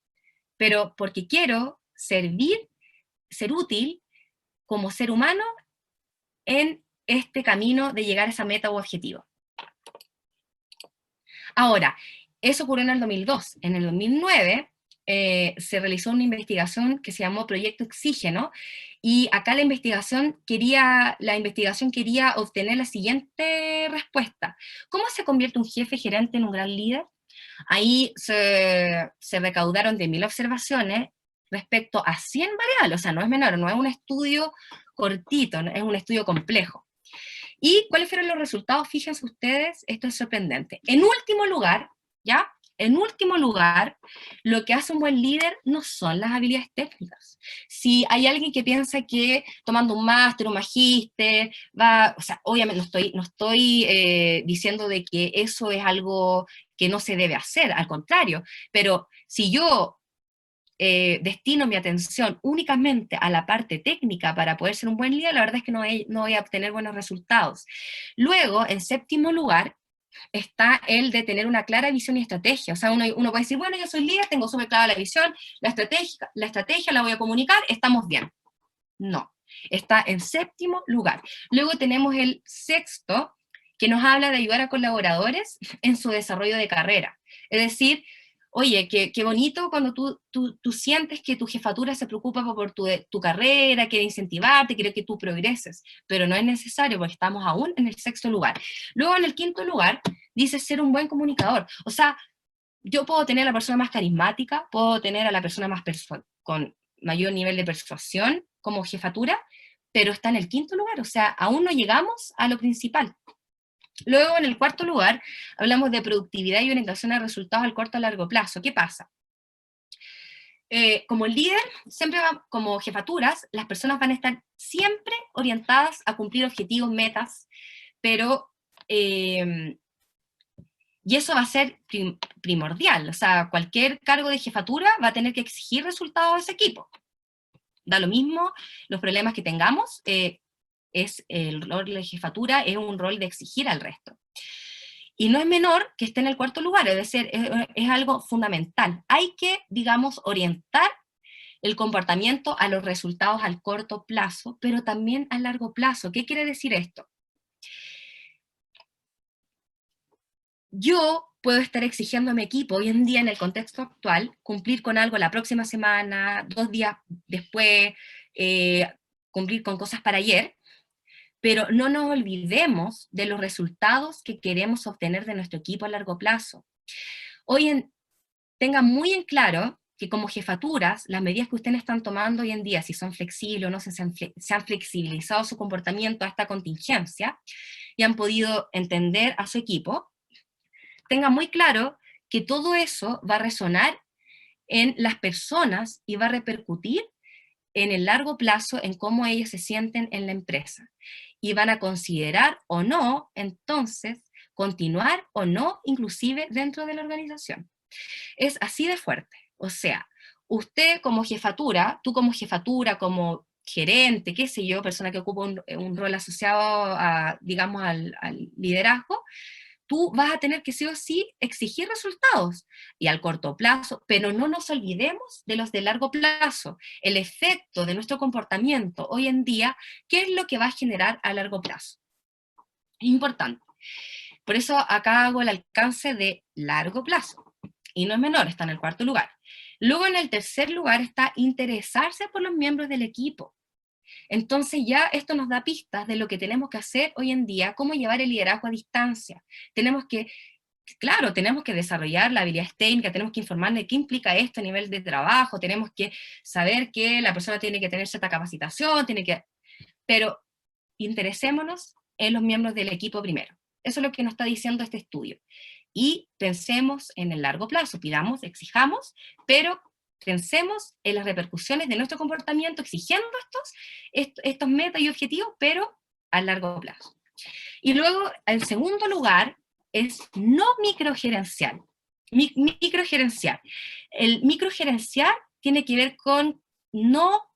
A: pero porque quiero servir, ser útil como ser humano en este camino de llegar a esa meta u objetivo. Ahora, eso ocurrió en el 2002. En el 2009 se realizó una investigación que se llamó Proyecto Oxígeno, y acá la investigación quería obtener la siguiente respuesta: ¿cómo se convierte un jefe gerente en un gran líder? Ahí se recaudaron 10.000 observaciones respecto a 100 variables, o sea, no es menor, no es un estudio cortito, es un estudio complejo. ¿Y cuáles fueron los resultados? Fíjense ustedes, esto es sorprendente. En último lugar, ¿ya? En último lugar, lo que hace un buen líder no son las habilidades técnicas. Si hay alguien que piensa que tomando un máster, un magíster, o sea, obviamente no estoy diciendo de que eso es algo que no se debe hacer, al contrario, pero si yo destino mi atención únicamente a la parte técnica para poder ser un buen líder, la verdad es que no voy a obtener buenos resultados. Luego, en séptimo lugar, está el de tener una clara visión y estrategia. O sea, uno puede decir, bueno, yo soy líder, tengo súper clara la visión, la estrategia la voy a comunicar, estamos bien. No, está en séptimo lugar. Luego tenemos el sexto, que nos habla de ayudar a colaboradores en su desarrollo de carrera. Es decir, oye, qué bonito cuando tú sientes que tu jefatura se preocupa por tu carrera, quiere incentivarte, quiere que tú progreses, pero no es necesario porque estamos aún en el sexto lugar. Luego, en el quinto lugar, dice ser un buen comunicador. O sea, yo puedo tener a la persona más carismática, puedo tener a la persona con mayor nivel de persuasión como jefatura, pero está en el quinto lugar, o sea, aún no llegamos a lo principal. Luego, en el cuarto lugar, hablamos de productividad y orientación a resultados al corto y a largo plazo. ¿Qué pasa? Como líder, como jefaturas, las personas van a estar siempre orientadas a cumplir objetivos, metas, pero, y eso va a ser primordial, o sea, cualquier cargo de jefatura va a tener que exigir resultados a ese equipo. Da lo mismo los problemas que tengamos, el rol de jefatura es un rol de exigir al resto. Y no es menor que esté en el cuarto lugar, es decir, es algo fundamental. Hay que, digamos, orientar el comportamiento a los resultados al corto plazo, pero también a largo plazo. ¿Qué quiere decir esto? Yo puedo estar exigiendo a mi equipo hoy en día, en el contexto actual, cumplir con algo la próxima semana, 2 días después, cumplir con cosas para ayer, pero no nos olvidemos de los resultados que queremos obtener de nuestro equipo a largo plazo. Tengan muy en claro que como jefaturas, las medidas que ustedes están tomando hoy en día, si son flexibles o no, se han flexibilizado su comportamiento a esta contingencia y han podido entender a su equipo, tengan muy claro que todo eso va a resonar en las personas y va a repercutir en el largo plazo en cómo ellos se sienten en la empresa. Y van a considerar o no, entonces, continuar o no, inclusive dentro de la organización. Es así de fuerte. O sea, usted como jefatura, tú como jefatura, como gerente, qué sé yo, persona que ocupa un rol asociado a, digamos, al liderazgo, tú vas a tener que sí o sí exigir resultados, y al corto plazo, pero no nos olvidemos de los de largo plazo, el efecto de nuestro comportamiento hoy en día, qué es lo que va a generar a largo plazo. Es importante. Por eso acá hago el alcance de largo plazo. Y no es menor, está en el cuarto lugar. Luego en el tercer lugar está interesarse por los miembros del equipo. Entonces ya esto nos da pistas de lo que tenemos que hacer hoy en día, cómo llevar el liderazgo a distancia. Tenemos que, claro, tenemos que desarrollar la habilidad técnica, tenemos que informar de qué implica esto a nivel de trabajo, tenemos que saber que la persona tiene que tener cierta capacitación, pero interesémonos en los miembros del equipo primero. Eso es lo que nos está diciendo este estudio. Y pensemos en el largo plazo, pidamos, exijamos, pero pensemos en las repercusiones de nuestro comportamiento, exigiendo estos metas y objetivos, pero a largo plazo. Y luego, en segundo lugar, es no microgerencial. Microgerencial. El microgerencial tiene que ver con no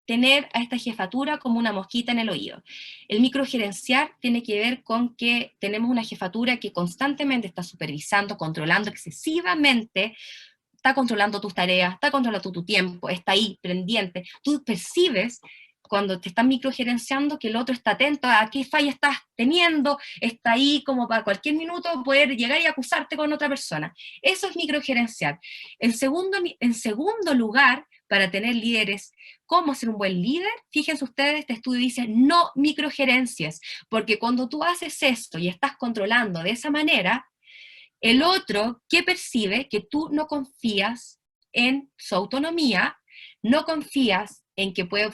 A: tener a esta jefatura como una mosquita en el oído. El microgerenciar tiene que ver con que tenemos una jefatura que constantemente está supervisando, controlando excesivamente, está controlando tus tareas, está controlando tu tiempo, está ahí, pendiente. Tú percibes cuando te están microgerenciando que el otro está atento a qué falla estás teniendo, está ahí como para cualquier minuto poder llegar y acusarte con otra persona. Eso es microgerenciar. En segundo lugar, para tener líderes, cómo ser un buen líder, fíjense ustedes, este estudio dice no microgerencias, porque cuando tú haces esto y estás controlando de esa manera, el otro que percibe que tú no confías en su autonomía, no confías en que puedes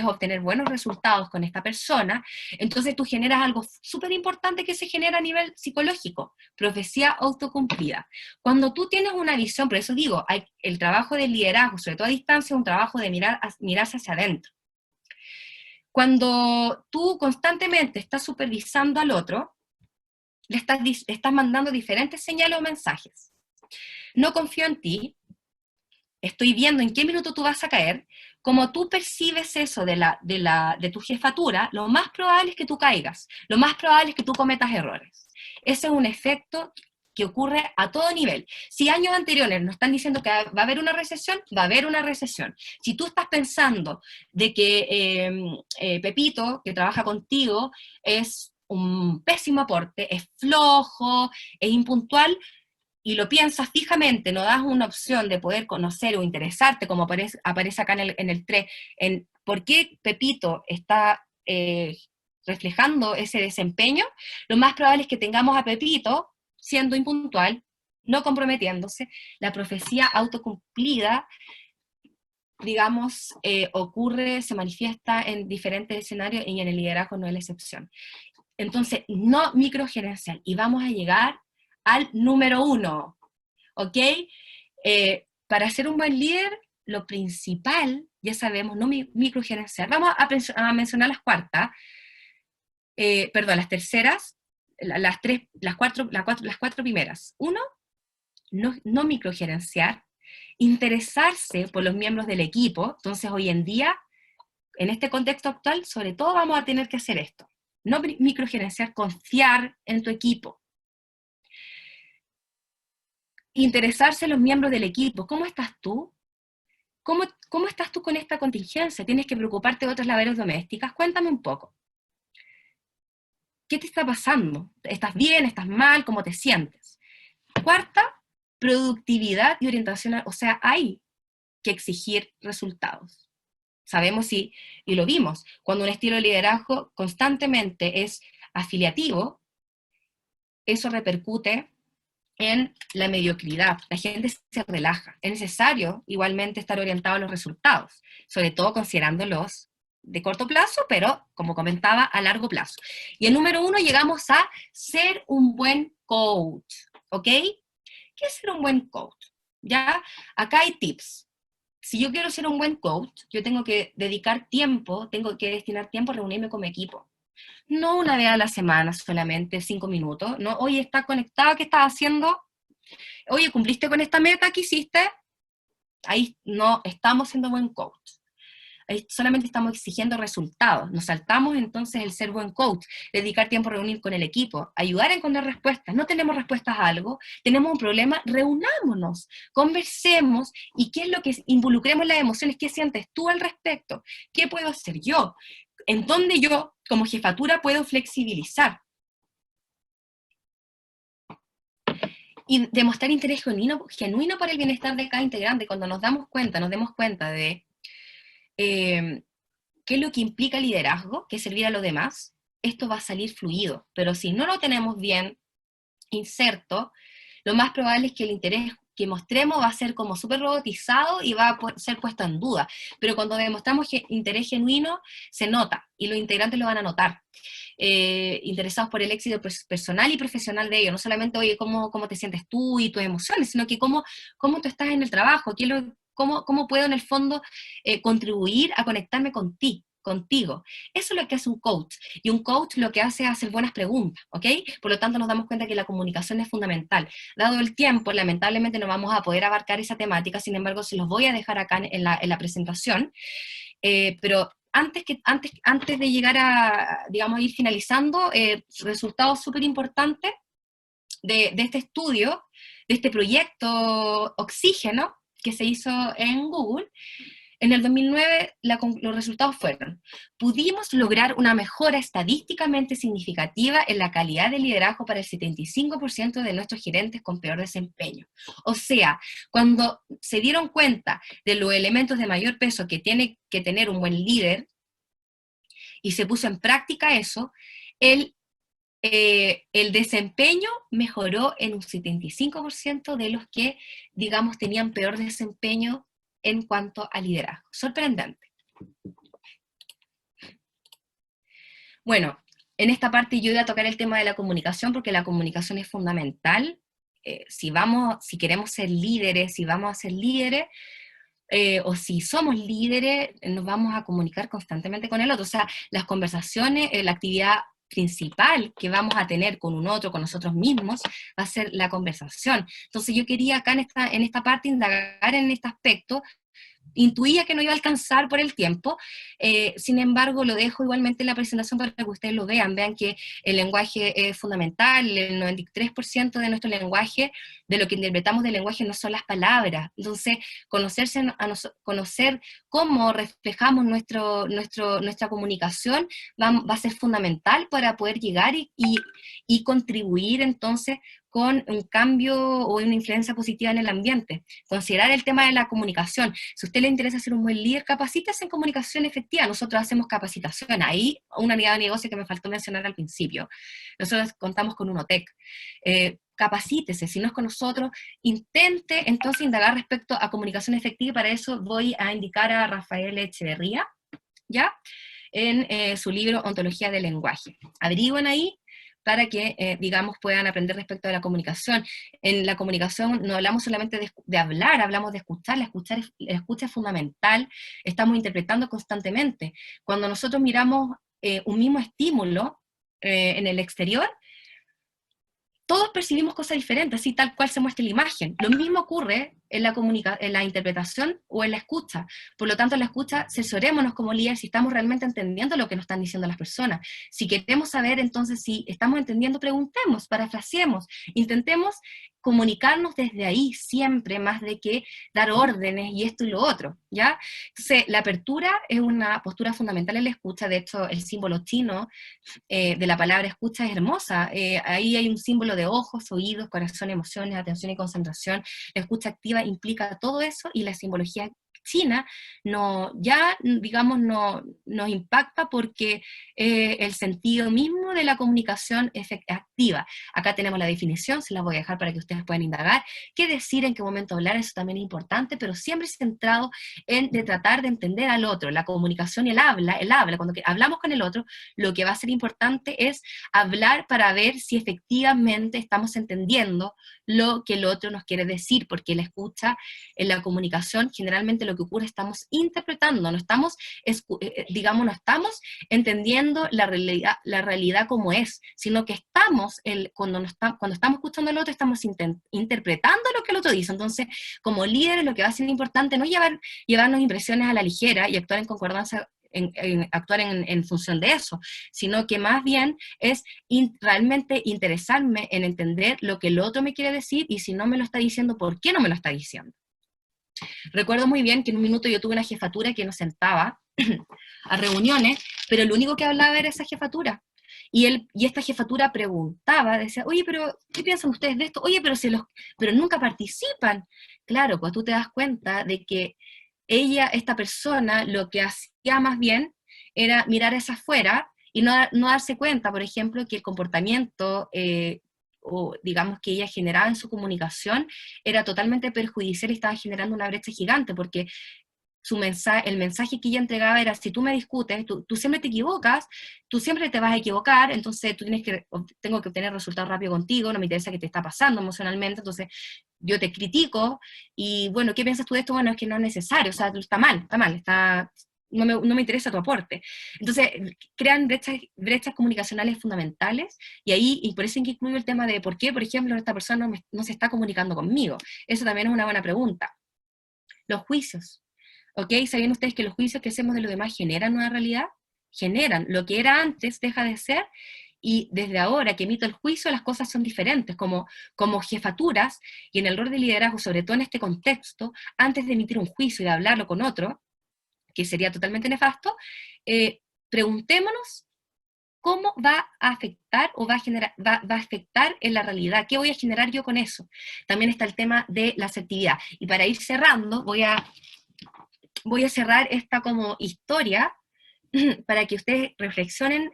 A: obtener buenos resultados con esta persona, entonces tú generas algo súper importante que se genera a nivel psicológico, profecía autocumplida. Cuando tú tienes una visión, por eso digo, el trabajo del liderazgo, sobre todo a distancia, es un trabajo de mirarse hacia adentro. Cuando tú constantemente estás supervisando al otro, le estás mandando diferentes señales o mensajes. No confío en ti, estoy viendo en qué minuto tú vas a caer. Como tú percibes eso de tu jefatura, lo más probable es que tú caigas, lo más probable es que tú cometas errores. Ese es un efecto que ocurre a todo nivel. Si años anteriores nos están diciendo que va a haber una recesión, va a haber una recesión. Si tú estás pensando de que Pepito, que trabaja contigo, es un pésimo aporte, es flojo, es impuntual, y lo piensas fijamente, no das una opción de poder conocer o interesarte, como aparece acá en el 3, en por qué Pepito está reflejando ese desempeño, lo más probable es que tengamos a Pepito siendo impuntual, no comprometiéndose, la profecía autocumplida, digamos, ocurre, se manifiesta en diferentes escenarios y en el liderazgo no es la excepción. Entonces, no microgerencial. Y vamos a llegar al número 1, ¿ok? Para ser un buen líder, lo principal, ya sabemos, no microgerencial. Vamos a mencionar las cuartas, las terceras, las cuatro primeras. 1, no microgerenciar, interesarse por los miembros del equipo. Entonces, hoy en día, en este contexto actual, sobre todo vamos a tener que hacer esto. No microgerenciar, confiar en tu equipo. Interesarse en los miembros del equipo. ¿Cómo estás tú? ¿Cómo estás tú con esta contingencia? ¿Tienes que preocuparte de otras labores domésticas? Cuéntame un poco. ¿Qué te está pasando? ¿Estás bien? ¿Estás mal? ¿Cómo te sientes? Cuarta, productividad y orientación. O sea, hay que exigir resultados. Sabemos y lo vimos, cuando un estilo de liderazgo constantemente es afiliativo, eso repercute en la mediocridad, la gente se relaja. Es necesario igualmente estar orientado a los resultados, sobre todo considerándolos de corto plazo, pero como comentaba, a largo plazo. Y el número 1 llegamos a ser un buen coach, ¿ok? ¿Qué es ser un buen coach? Ya, acá hay tips. Si yo quiero ser un buen coach, yo tengo que dedicar tiempo, tengo que destinar tiempo a reunirme con mi equipo. No una vez a la semana solamente, 5 minutos, no, oye, ¿estás conectado? ¿Qué estás haciendo? Oye, ¿cumpliste con esta meta que hiciste? Ahí no estamos siendo buen coach. Ahí solamente estamos exigiendo resultados. Nos saltamos entonces el ser buen coach, dedicar tiempo a reunir con el equipo, ayudar a encontrar respuestas. No tenemos respuestas a algo, tenemos un problema, reunámonos, conversemos y qué es lo que involucremos las emociones, qué sientes tú al respecto, qué puedo hacer yo, en dónde yo como jefatura puedo flexibilizar. y demostrar interés genuino por el bienestar de cada integrante. Cuando nos demos cuenta de qué es lo que implica liderazgo, que es servir a los demás, esto va a salir fluido. Pero si no lo tenemos bien inserto, lo más probable es que el interés que mostremos va a ser como súper robotizado y va a ser puesto en duda. Pero cuando demostramos interés genuino, se nota, y los integrantes lo van a notar. Interesados por el éxito personal y profesional de ellos, no solamente, oye, ¿cómo te sientes tú y tus emociones?, sino que cómo tú estás en el trabajo, cómo puedo en el fondo contribuir a conectarme contigo. Eso es lo que hace un coach, y un coach lo que hace es hacer buenas preguntas, ¿ok? Por lo tanto nos damos cuenta que la comunicación es fundamental. Dado el tiempo, lamentablemente no vamos a poder abarcar esa temática, sin embargo se los voy a dejar acá en la presentación, pero antes de llegar a, digamos, ir finalizando, resultados súper importantes de este estudio, de este proyecto Oxígeno, que se hizo en Google. En el 2009 los resultados fueron: pudimos lograr una mejora estadísticamente significativa en la calidad de liderazgo para el 75% de nuestros gerentes con peor desempeño. O sea, cuando se dieron cuenta de los elementos de mayor peso que tiene que tener un buen líder, y se puso en práctica eso, el desempeño mejoró en un 75% de los que, digamos, tenían peor desempeño en cuanto a liderazgo. Sorprendente. Bueno, en esta parte yo voy a tocar el tema de la comunicación, porque la comunicación es fundamental. Si queremos ser líderes, si vamos a ser líderes, o si somos líderes, nos vamos a comunicar constantemente con el otro. O sea, las conversaciones, la actividad principal que vamos a tener con un otro, con nosotros mismos, va a ser la conversación. Entonces yo quería acá en esta parte indagar en este aspecto. Intuía que no iba a alcanzar por el tiempo, sin embargo lo dejo igualmente en la presentación para que ustedes lo vean que el lenguaje es fundamental. El 93% de nuestro lenguaje, de lo que interpretamos del lenguaje, no son las palabras. Entonces, conocer cómo reflejamos nuestra comunicación va a ser fundamental para poder llegar y contribuir entonces con un cambio o una influencia positiva en el ambiente. Considerar el tema de la comunicación. Si a usted le interesa ser un buen líder, capacítese en comunicación efectiva. Nosotros hacemos capacitación. Ahí, una unidad de negocio que me faltó mencionar al principio. Nosotros contamos con un OTEC. Capacítese, si no es con nosotros, intente entonces indagar respecto a comunicación efectiva, y para eso voy a indicar a Rafael Echeverría, ¿ya? En su libro Ontología del Lenguaje. Averigüen ahí para que, digamos, puedan aprender respecto a la comunicación. En la comunicación no hablamos solamente de hablar, hablamos de escuchar. La escucha es fundamental. Estamos interpretando constantemente. Cuando nosotros miramos un mismo estímulo en el exterior, todos percibimos cosas diferentes, así tal cual se muestra la imagen. Lo mismo ocurre en la interpretación o en la escucha. Por lo tanto, en la escucha, asesorémonos como líderes si estamos realmente entendiendo lo que nos están diciendo las personas. Si queremos saber entonces si estamos entendiendo, preguntemos, parafraseemos, intentemos comunicarnos desde ahí siempre, más de que dar órdenes y esto y lo otro, ¿ya? Entonces, la apertura es una postura fundamental en la escucha. De hecho, el símbolo chino de la palabra escucha es hermosa. Ahí hay un símbolo de ojos, oídos, corazón, emociones, atención y concentración. La escucha activa implica todo eso, y la simbología china nos impacta porque el sentido mismo de la comunicación es activa. Acá tenemos la definición, se la voy a dejar para que ustedes puedan indagar qué decir, en qué momento hablar. Eso también es importante, pero siempre centrado en tratar de entender al otro. La comunicación y el habla, cuando hablamos con el otro, lo que va a ser importante es hablar para ver si efectivamente estamos entendiendo lo que el otro nos quiere decir, porque la escucha, en la comunicación, generalmente lo que ocurre, estamos interpretando, no estamos entendiendo la realidad como es, sino que cuando estamos escuchando al otro, estamos interpretando lo que el otro dice. Entonces, como líderes, lo que va a ser importante no es llevarnos impresiones a la ligera y actuar en concordancia, actuar en función de eso, sino que más bien es realmente interesarme en entender lo que el otro me quiere decir, y si no me lo está diciendo, ¿por qué no me lo está diciendo? Recuerdo muy bien que en un minuto yo tuve una jefatura que nos sentaba a reuniones, pero lo único que hablaba era esa jefatura. Y esta jefatura preguntaba, decía, oye, pero ¿qué piensan ustedes de esto? Oye, pero nunca participan. Claro, pues tú te das cuenta de que esta persona, lo que hacía más bien era mirar hacia afuera y no darse cuenta, por ejemplo, que el comportamiento o digamos que ella generaba en su comunicación era totalmente perjudicial y estaba generando una brecha gigante, porque el mensaje que ella entregaba era, si tú me discutes, tú siempre te equivocas, tú siempre te vas a equivocar, entonces tengo que obtener resultados rápido contigo, no me interesa qué te está pasando emocionalmente, entonces yo te critico, y bueno, ¿qué piensas tú de esto? Bueno, es que no es necesario, o sea, está mal, no me interesa tu aporte. Entonces, crean brechas comunicacionales fundamentales, y por eso incluyo el tema de por qué, por ejemplo, esta persona no se está comunicando conmigo. Eso también es una buena pregunta. Los juicios. ¿Ok? ¿Sabían ustedes que los juicios que hacemos de los demás generan una realidad? Generan. Lo que era antes deja de ser, y desde ahora que emito el juicio las cosas son diferentes, como jefaturas, y en el rol de liderazgo, sobre todo en este contexto, antes de emitir un juicio y de hablarlo con otro, que sería totalmente nefasto, preguntémonos cómo va a afectar o va a afectar en la realidad, qué voy a generar yo con eso. También está el tema de la asertividad. Y para ir cerrando, voy a cerrar esta como historia para que ustedes reflexionen.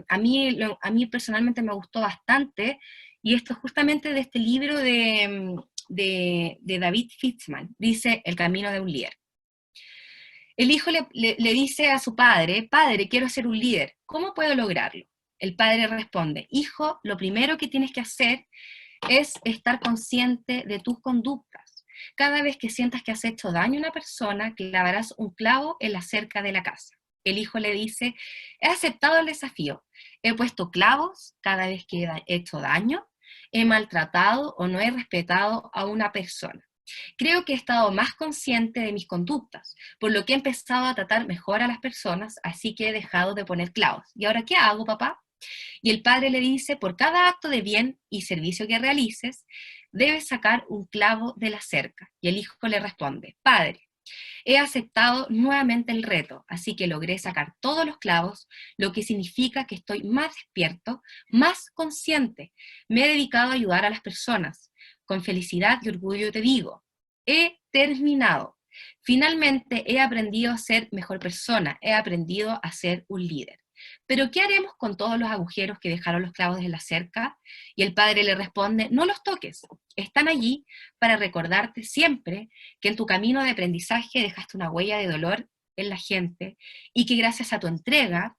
A: A mí personalmente me gustó bastante, y esto es justamente de este libro de David Fitzman, dice El camino de un líder. El hijo le dice a su padre, padre, quiero ser un líder, ¿cómo puedo lograrlo? El padre responde, hijo, lo primero que tienes que hacer es estar consciente de tus conductas. Cada vez que sientas que has hecho daño a una persona, clavarás un clavo en la cerca de la casa. El hijo le dice, he aceptado el desafío, he puesto clavos cada vez que he hecho daño, he maltratado o no he respetado a una persona. Creo que he estado más consciente de mis conductas, por lo que he empezado a tratar mejor a las personas, así que he dejado de poner clavos. ¿Y ahora qué hago, papá? Y el padre le dice, por cada acto de bien y servicio que realices, debes sacar un clavo de la cerca. Y el hijo le responde, padre, he aceptado nuevamente el reto, así que logré sacar todos los clavos, lo que significa que estoy más despierto, más consciente. Me he dedicado a ayudar a las personas. Con felicidad y orgullo te digo, he terminado. Finalmente he aprendido a ser mejor persona, he aprendido a ser un líder. Pero ¿qué haremos con todos los agujeros que dejaron los clavos de la cerca? Y el padre le responde, no los toques, están allí para recordarte siempre que en tu camino de aprendizaje dejaste una huella de dolor en la gente, y que gracias a tu entrega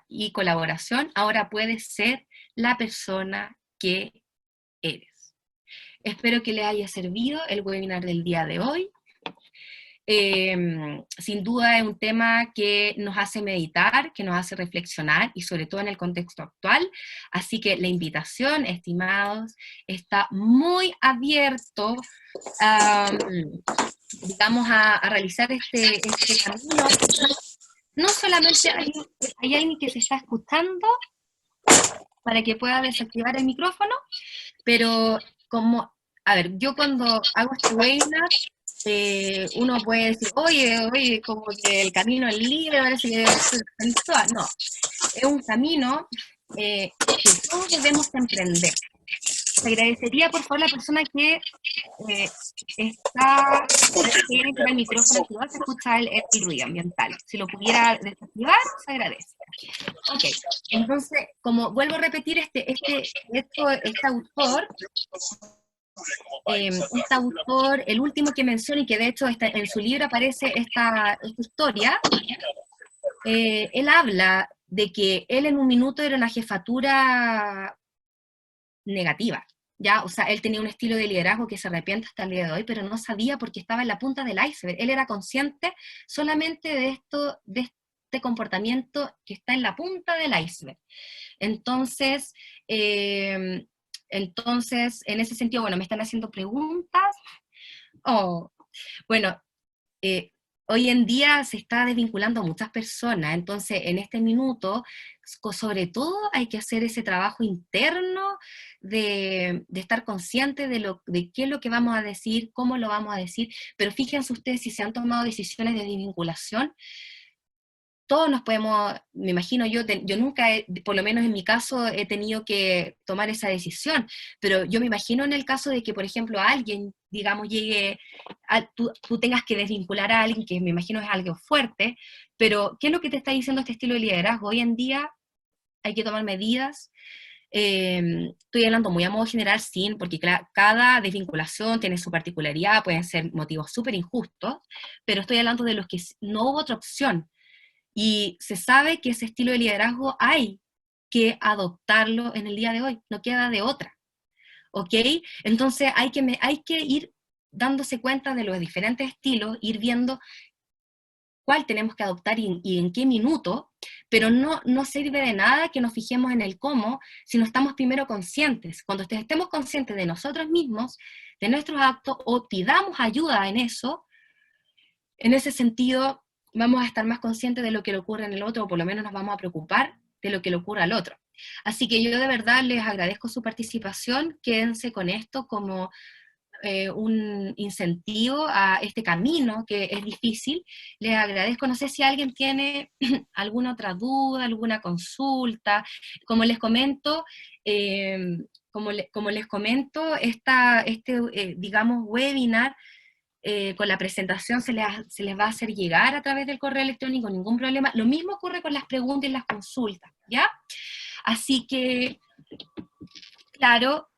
A: y colaboración ahora puedes ser la persona que eres. Espero que les haya servido el webinar del día de hoy. Sin duda es un tema que nos hace meditar, que nos hace reflexionar, y sobre todo en el contexto actual. Así que la invitación, estimados, está muy abierto digamos, a realizar este camino. No solamente hay alguien que se está escuchando para que pueda desactivar el micrófono, pero a ver, yo cuando hago este webinar, uno puede decir, oye, como que el camino es libre, parece que no, es un camino que todos debemos emprender. Te agradecería, por favor, la persona que tiene que el micrófono activado, se escucha el ruido ambiental. Si lo pudiera desactivar, se agradece. Ok, entonces, como vuelvo a repetir, este autor, el último que menciono, y que de hecho en su libro aparece esta historia, él habla de que él en un minuto era una jefatura negativa, ¿ya? O sea, él tenía un estilo de liderazgo que se arrepiente hasta el día de hoy, pero no sabía porque estaba en la punta del iceberg. Él era consciente solamente de este comportamiento que está en la punta del iceberg. Entonces, en ese sentido, bueno, me están haciendo preguntas. Oh, bueno, eh, hoy en día se está desvinculando a muchas personas, entonces en este minuto, sobre todo hay que hacer ese trabajo interno de estar consciente de qué es lo que vamos a decir, cómo lo vamos a decir, pero fíjense ustedes si se han tomado decisiones de desvinculación, todos nos podemos, me imagino yo nunca, por lo menos en mi caso, he tenido que tomar esa decisión, pero yo me imagino en el caso de que, por ejemplo, alguien, digamos, tú tengas que desvincular a alguien, que me imagino es algo fuerte, pero ¿qué es lo que te está diciendo este estilo de liderazgo? Hoy en día hay que tomar medidas. Estoy hablando muy a modo general, sin, porque cada desvinculación tiene su particularidad, pueden ser motivos súper injustos, pero estoy hablando de los que no hubo otra opción. Y se sabe que ese estilo de liderazgo hay que adoptarlo en el día de hoy, no queda de otra, ¿ok? Entonces hay que ir dándose cuenta de los diferentes estilos, ir viendo cuál tenemos que adoptar y en qué minuto, pero no sirve de nada que nos fijemos en el cómo si no estamos primero conscientes. Cuando estemos conscientes de nosotros mismos, de nuestros actos, o pidamos ayuda en ese sentido vamos a estar más conscientes de lo que le ocurre en el otro, o por lo menos nos vamos a preocupar de lo que le ocurre al otro. Así que yo de verdad les agradezco su participación, quédense con esto como un incentivo a este camino que es difícil. Les agradezco, no sé si alguien tiene alguna otra duda, alguna consulta. Como les comento, como les comento, digamos, webinar con la presentación se les va a hacer llegar a través del correo electrónico, ningún problema. Lo mismo ocurre con las preguntas y las consultas, ¿ya? Así que, claro,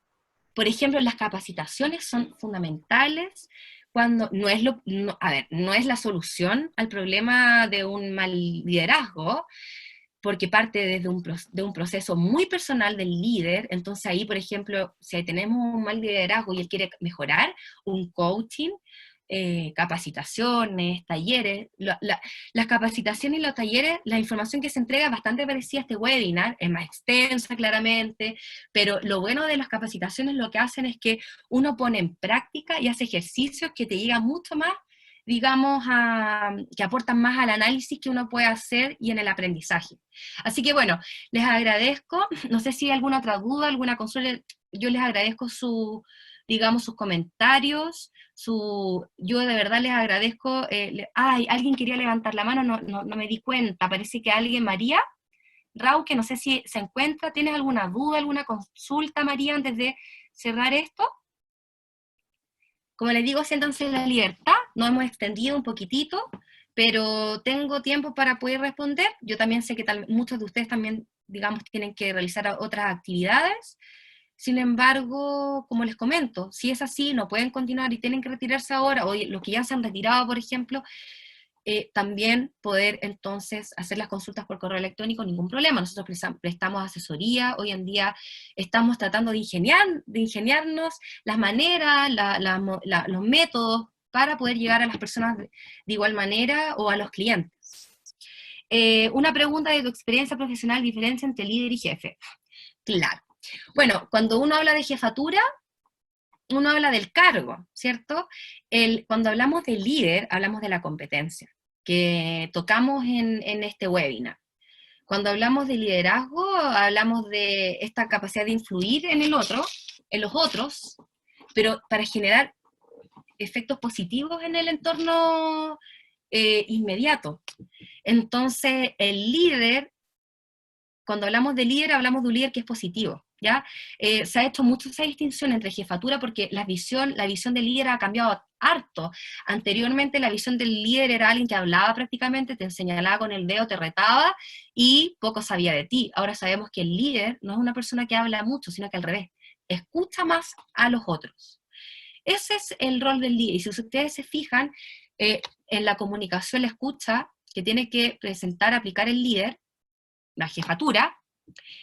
A: por ejemplo, las capacitaciones son fundamentales cuando no es la solución al problema de un mal liderazgo, porque parte desde de un proceso muy personal del líder. Entonces ahí, por ejemplo, si tenemos un mal liderazgo y él quiere mejorar, un coaching, capacitaciones, talleres, las capacitaciones y los talleres, la información que se entrega es bastante parecida a este webinar, es más extensa claramente, pero lo bueno de las capacitaciones lo que hacen es que uno pone en práctica y hace ejercicios que te llegan mucho más, digamos, que aportan más al análisis que uno puede hacer y en el aprendizaje. Así que bueno, les agradezco, no sé si hay alguna otra duda, alguna consulta, yo les agradezco digamos, sus comentarios, yo de verdad les agradezco, alguien quería levantar la mano, no me di cuenta, parece que alguien, María, Raúl, que no sé si se encuentra, ¿tienes alguna duda, alguna consulta, María, antes de cerrar esto? Como les digo, siéntanse en la libertad, nos hemos extendido un poquitito, pero tengo tiempo para poder responder. Yo también sé que muchos de ustedes también, digamos, tienen que realizar otras actividades. Sin embargo, como les comento, si es así, no pueden continuar y tienen que retirarse ahora, o los que ya se han retirado, por ejemplo, también poder entonces hacer las consultas por correo electrónico, ningún problema. Nosotros prestamos asesoría, hoy en día estamos tratando de ingeniarnos las maneras, los métodos para poder llegar a las personas de igual manera o a los clientes. Una pregunta de tu experiencia profesional, diferencia entre líder y jefe. Claro. Bueno, cuando uno habla de jefatura, uno habla del cargo, ¿cierto? Cuando hablamos de líder, hablamos de la competencia, que tocamos en este webinar. Cuando hablamos de liderazgo, hablamos de esta capacidad de influir en el otro, en los otros, pero para generar efectos positivos en el entorno inmediato. Entonces, el líder, cuando hablamos de hablamos de un líder que es positivo, ¿ya? Se ha hecho mucho esa distinción entre jefatura porque la visión del líder ha cambiado harto. Anteriormente la visión del líder era alguien que hablaba prácticamente, te señalaba con el dedo, te retaba y poco sabía de ti. Ahora sabemos que el líder no es una persona que habla mucho, sino que al revés, escucha más a los otros. Ese es el rol del líder. Y si ustedes se fijan, en la comunicación, la escucha que tiene que presentar, aplicar el líder, la jefatura,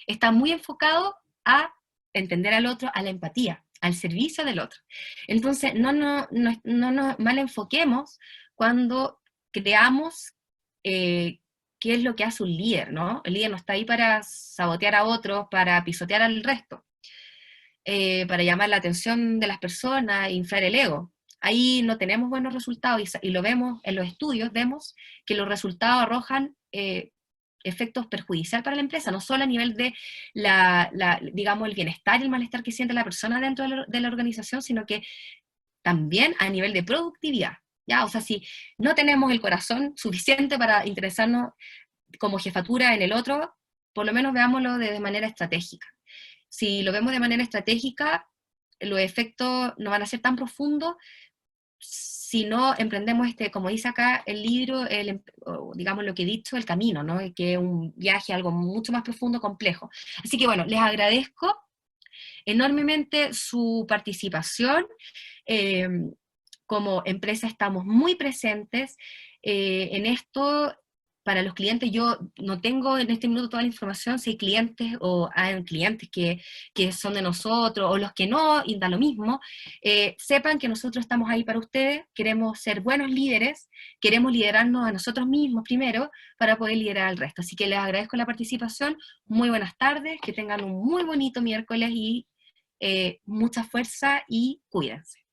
A: está muy enfocado a entender al otro, a la empatía, al servicio del otro. Entonces, no nos mal enfoquemos cuando creamos qué es lo que hace un líder, ¿no? El líder no está ahí para sabotear a otros, para pisotear al resto, para llamar la atención de las personas, inflar el ego. Ahí no tenemos buenos resultados y lo vemos en los estudios, vemos que los resultados arrojan efectos perjudiciales para la empresa, no solo a nivel de digamos, el bienestar y el malestar que siente la persona dentro de la organización, sino que también a nivel de productividad, ¿ya? O sea, si no tenemos el corazón suficiente para interesarnos como jefatura en el otro, por lo menos veámoslo de manera estratégica. Si lo vemos de manera estratégica, los efectos no van a ser tan profundos si no emprendemos como dice acá el libro, digamos lo que he dicho, el camino, ¿no? Que es un viaje algo mucho más profundo, complejo. Así que bueno, les agradezco enormemente su participación. Eh, como empresa estamos muy presentes en esto. Para los clientes, yo no tengo en este minuto toda la información, si hay clientes o hay clientes que son de nosotros, o los que no, y da lo mismo. Sepan que nosotros estamos ahí para ustedes, queremos ser buenos líderes, queremos liderarnos a nosotros mismos primero, para poder liderar al resto. Así que les agradezco la participación, muy buenas tardes, que tengan un muy bonito miércoles, y mucha fuerza, y cuídense.